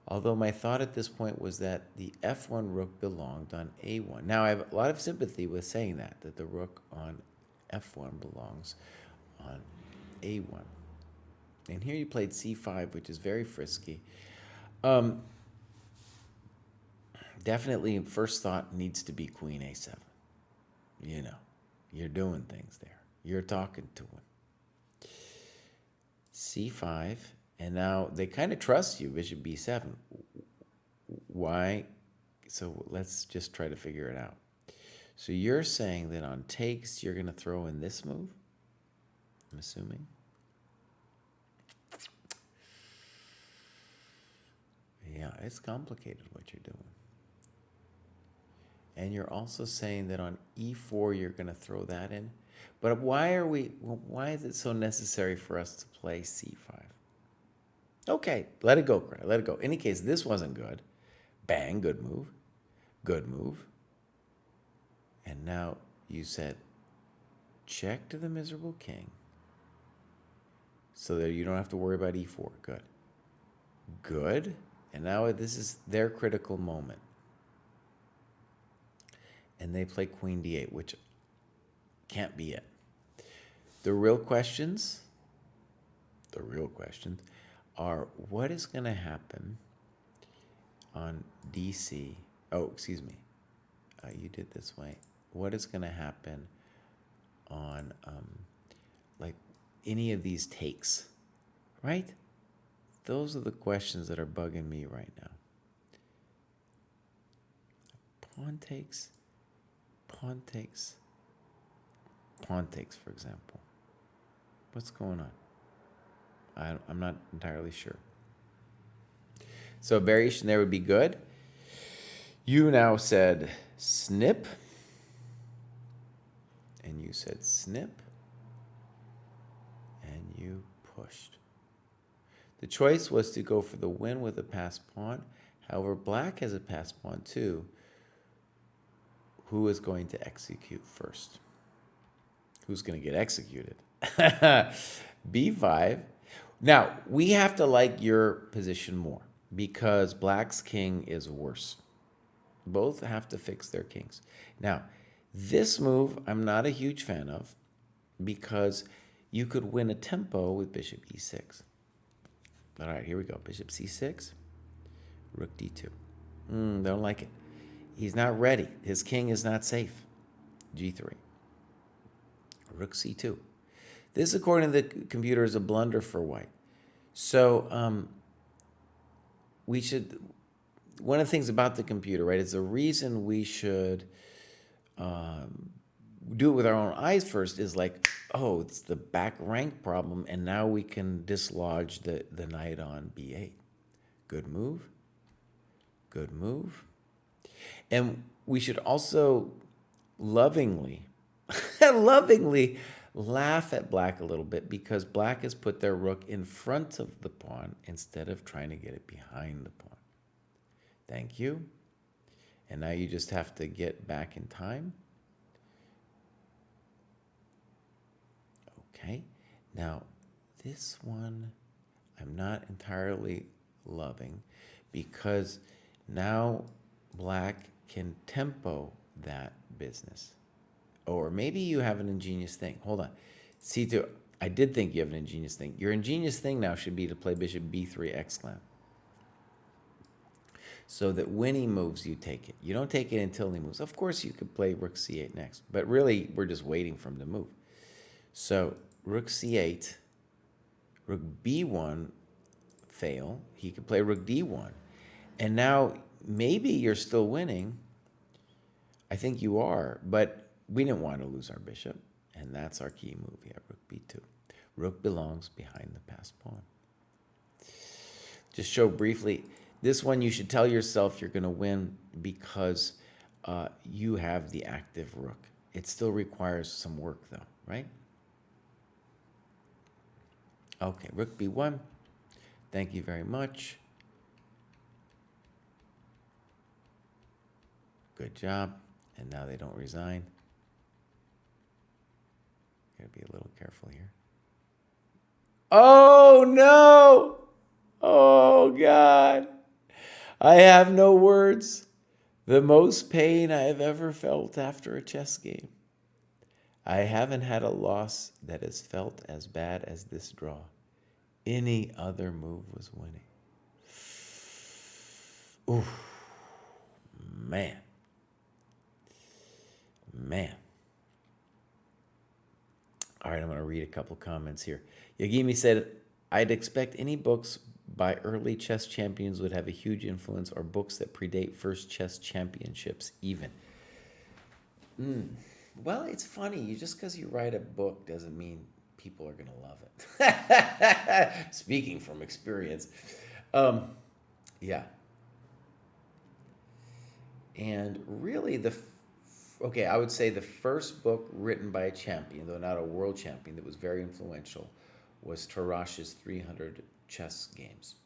Although my thought at this point was that the f1 rook belonged on a1. Now, I have a lot of sympathy with saying that the rook on f1 belongs on A1. And here you played C5, which is very frisky. Definitely, first thought needs to be Queen A7. You know, you're doing things there. You're talking to him. C5, and now they kind of trust you, Bishop B7. Why? So let's just try to figure it out. So you're saying that on takes, you're going to throw in this move? I'm assuming. Yeah, it's complicated what you're doing. And you're also saying that on E4, you're going to throw that in. But why is it so necessary for us to play C5? Okay, let it go, Kraai. Let it go. In any case, this wasn't good. Bang, good move. Good move. And now you said, check to the miserable king. So that you don't have to worry about E4. Good. Good. And now this is their critical moment. And they play Queen D8, which can't be it. The real questions are what is going to happen on DC? Oh, excuse me. You did this way. What is going to happen on like any of these takes, right? Those are the questions that are bugging me right now. Pawn takes, for example. What's going on? I'm not entirely sure. So a variation there would be good. You now said snip. And you said snip. And you pushed. The choice was to go for the win with a passed pawn. However, black has a passed pawn too. Who is going to execute first? Who's going to get executed? B5. Now, we have to like your position more because black's king is worse. Both have to fix their kings. Now, this move I'm not a huge fan of because you could win a tempo with bishop E6. All right, here we go. Bishop C6, rook D2. Don't like it. He's not ready. His king is not safe. G3. Rook C2. This, according to the computer, is a blunder for white. So we should, one of the things about the computer, right, is the reason we should do it with our own eyes first is like, oh, it's the back rank problem, and now we can dislodge the knight on B8. Good move. Good move. And we should also lovingly laugh at black a little bit because black has put their rook in front of the pawn instead of trying to get it behind the pawn. Thank you. And now you just have to get back in time. Okay. Now, this one I'm not entirely loving because now black can tempo that business. Or maybe you have an ingenious thing. Hold on. C2, I did think you have an ingenious thing. Your ingenious thing now should be to play bishop B3 exclam. So that when he moves, you take it. You don't take it until he moves. Of course, you could play rook C8 next. But really, we're just waiting for him to move. So rook C8, rook B1, fail. He could play rook D1. And now maybe you're still winning. I think you are, but we didn't want to lose our bishop, and that's our key move here, rook B2. Rook belongs behind the passed pawn. Just show briefly, this one you should tell yourself you're going to win because you have the active rook. It still requires some work though, right? Okay, rook B1. Thank you very much. Good job. And now they don't resign. Gotta be a little careful here. Oh no! Oh God! I have no words. The most pain I have ever felt after a chess game. I haven't had a loss that has felt as bad as this draw. Any other move was winning. Ooh, man. Man. All right, I'm going to read a couple comments here. Yagimi said, I'd expect any books by early chess champions would have a huge influence, or books that predate first chess championships even. Well, it's funny. Just because you write a book doesn't mean people are going to love it. Speaking from experience. Yeah. And really, I would say the first book written by a champion, though not a world champion, that was very influential was Tarash's 300 chess games,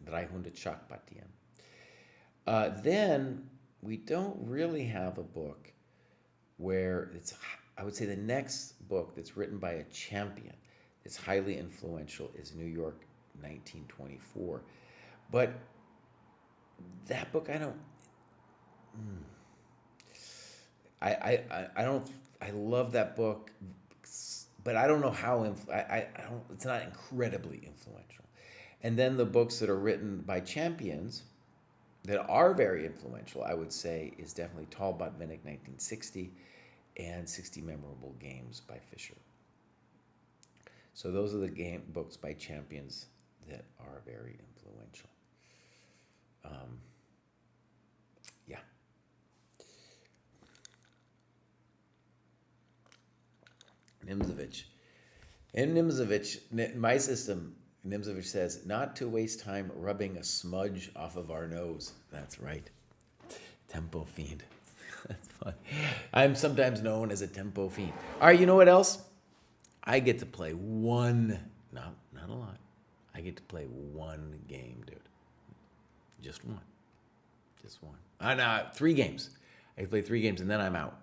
300 Schachpartien. Then we don't really have a book where I would say the next book that's written by a champion that's highly influential is New York 1924. But that book, I love that book, but I don't know how, it's not incredibly influential. And then the books that are written by champions that are very influential, I would say, is definitely Tall Botvinnik 1960 and 60 Memorable Games by Fischer. So those are the books by champions that are very influential. Yeah. Nimzovich. In Nimzovich, my system, Nimzovich says, not to waste time rubbing a smudge off of our nose. That's right. Tempo fiend. That's fun. I'm sometimes known as a tempo fiend. All right, you know what else? I get to play one, not a lot. I get to play one game, dude. Just one. 3 games. I play 3 games and then I'm out.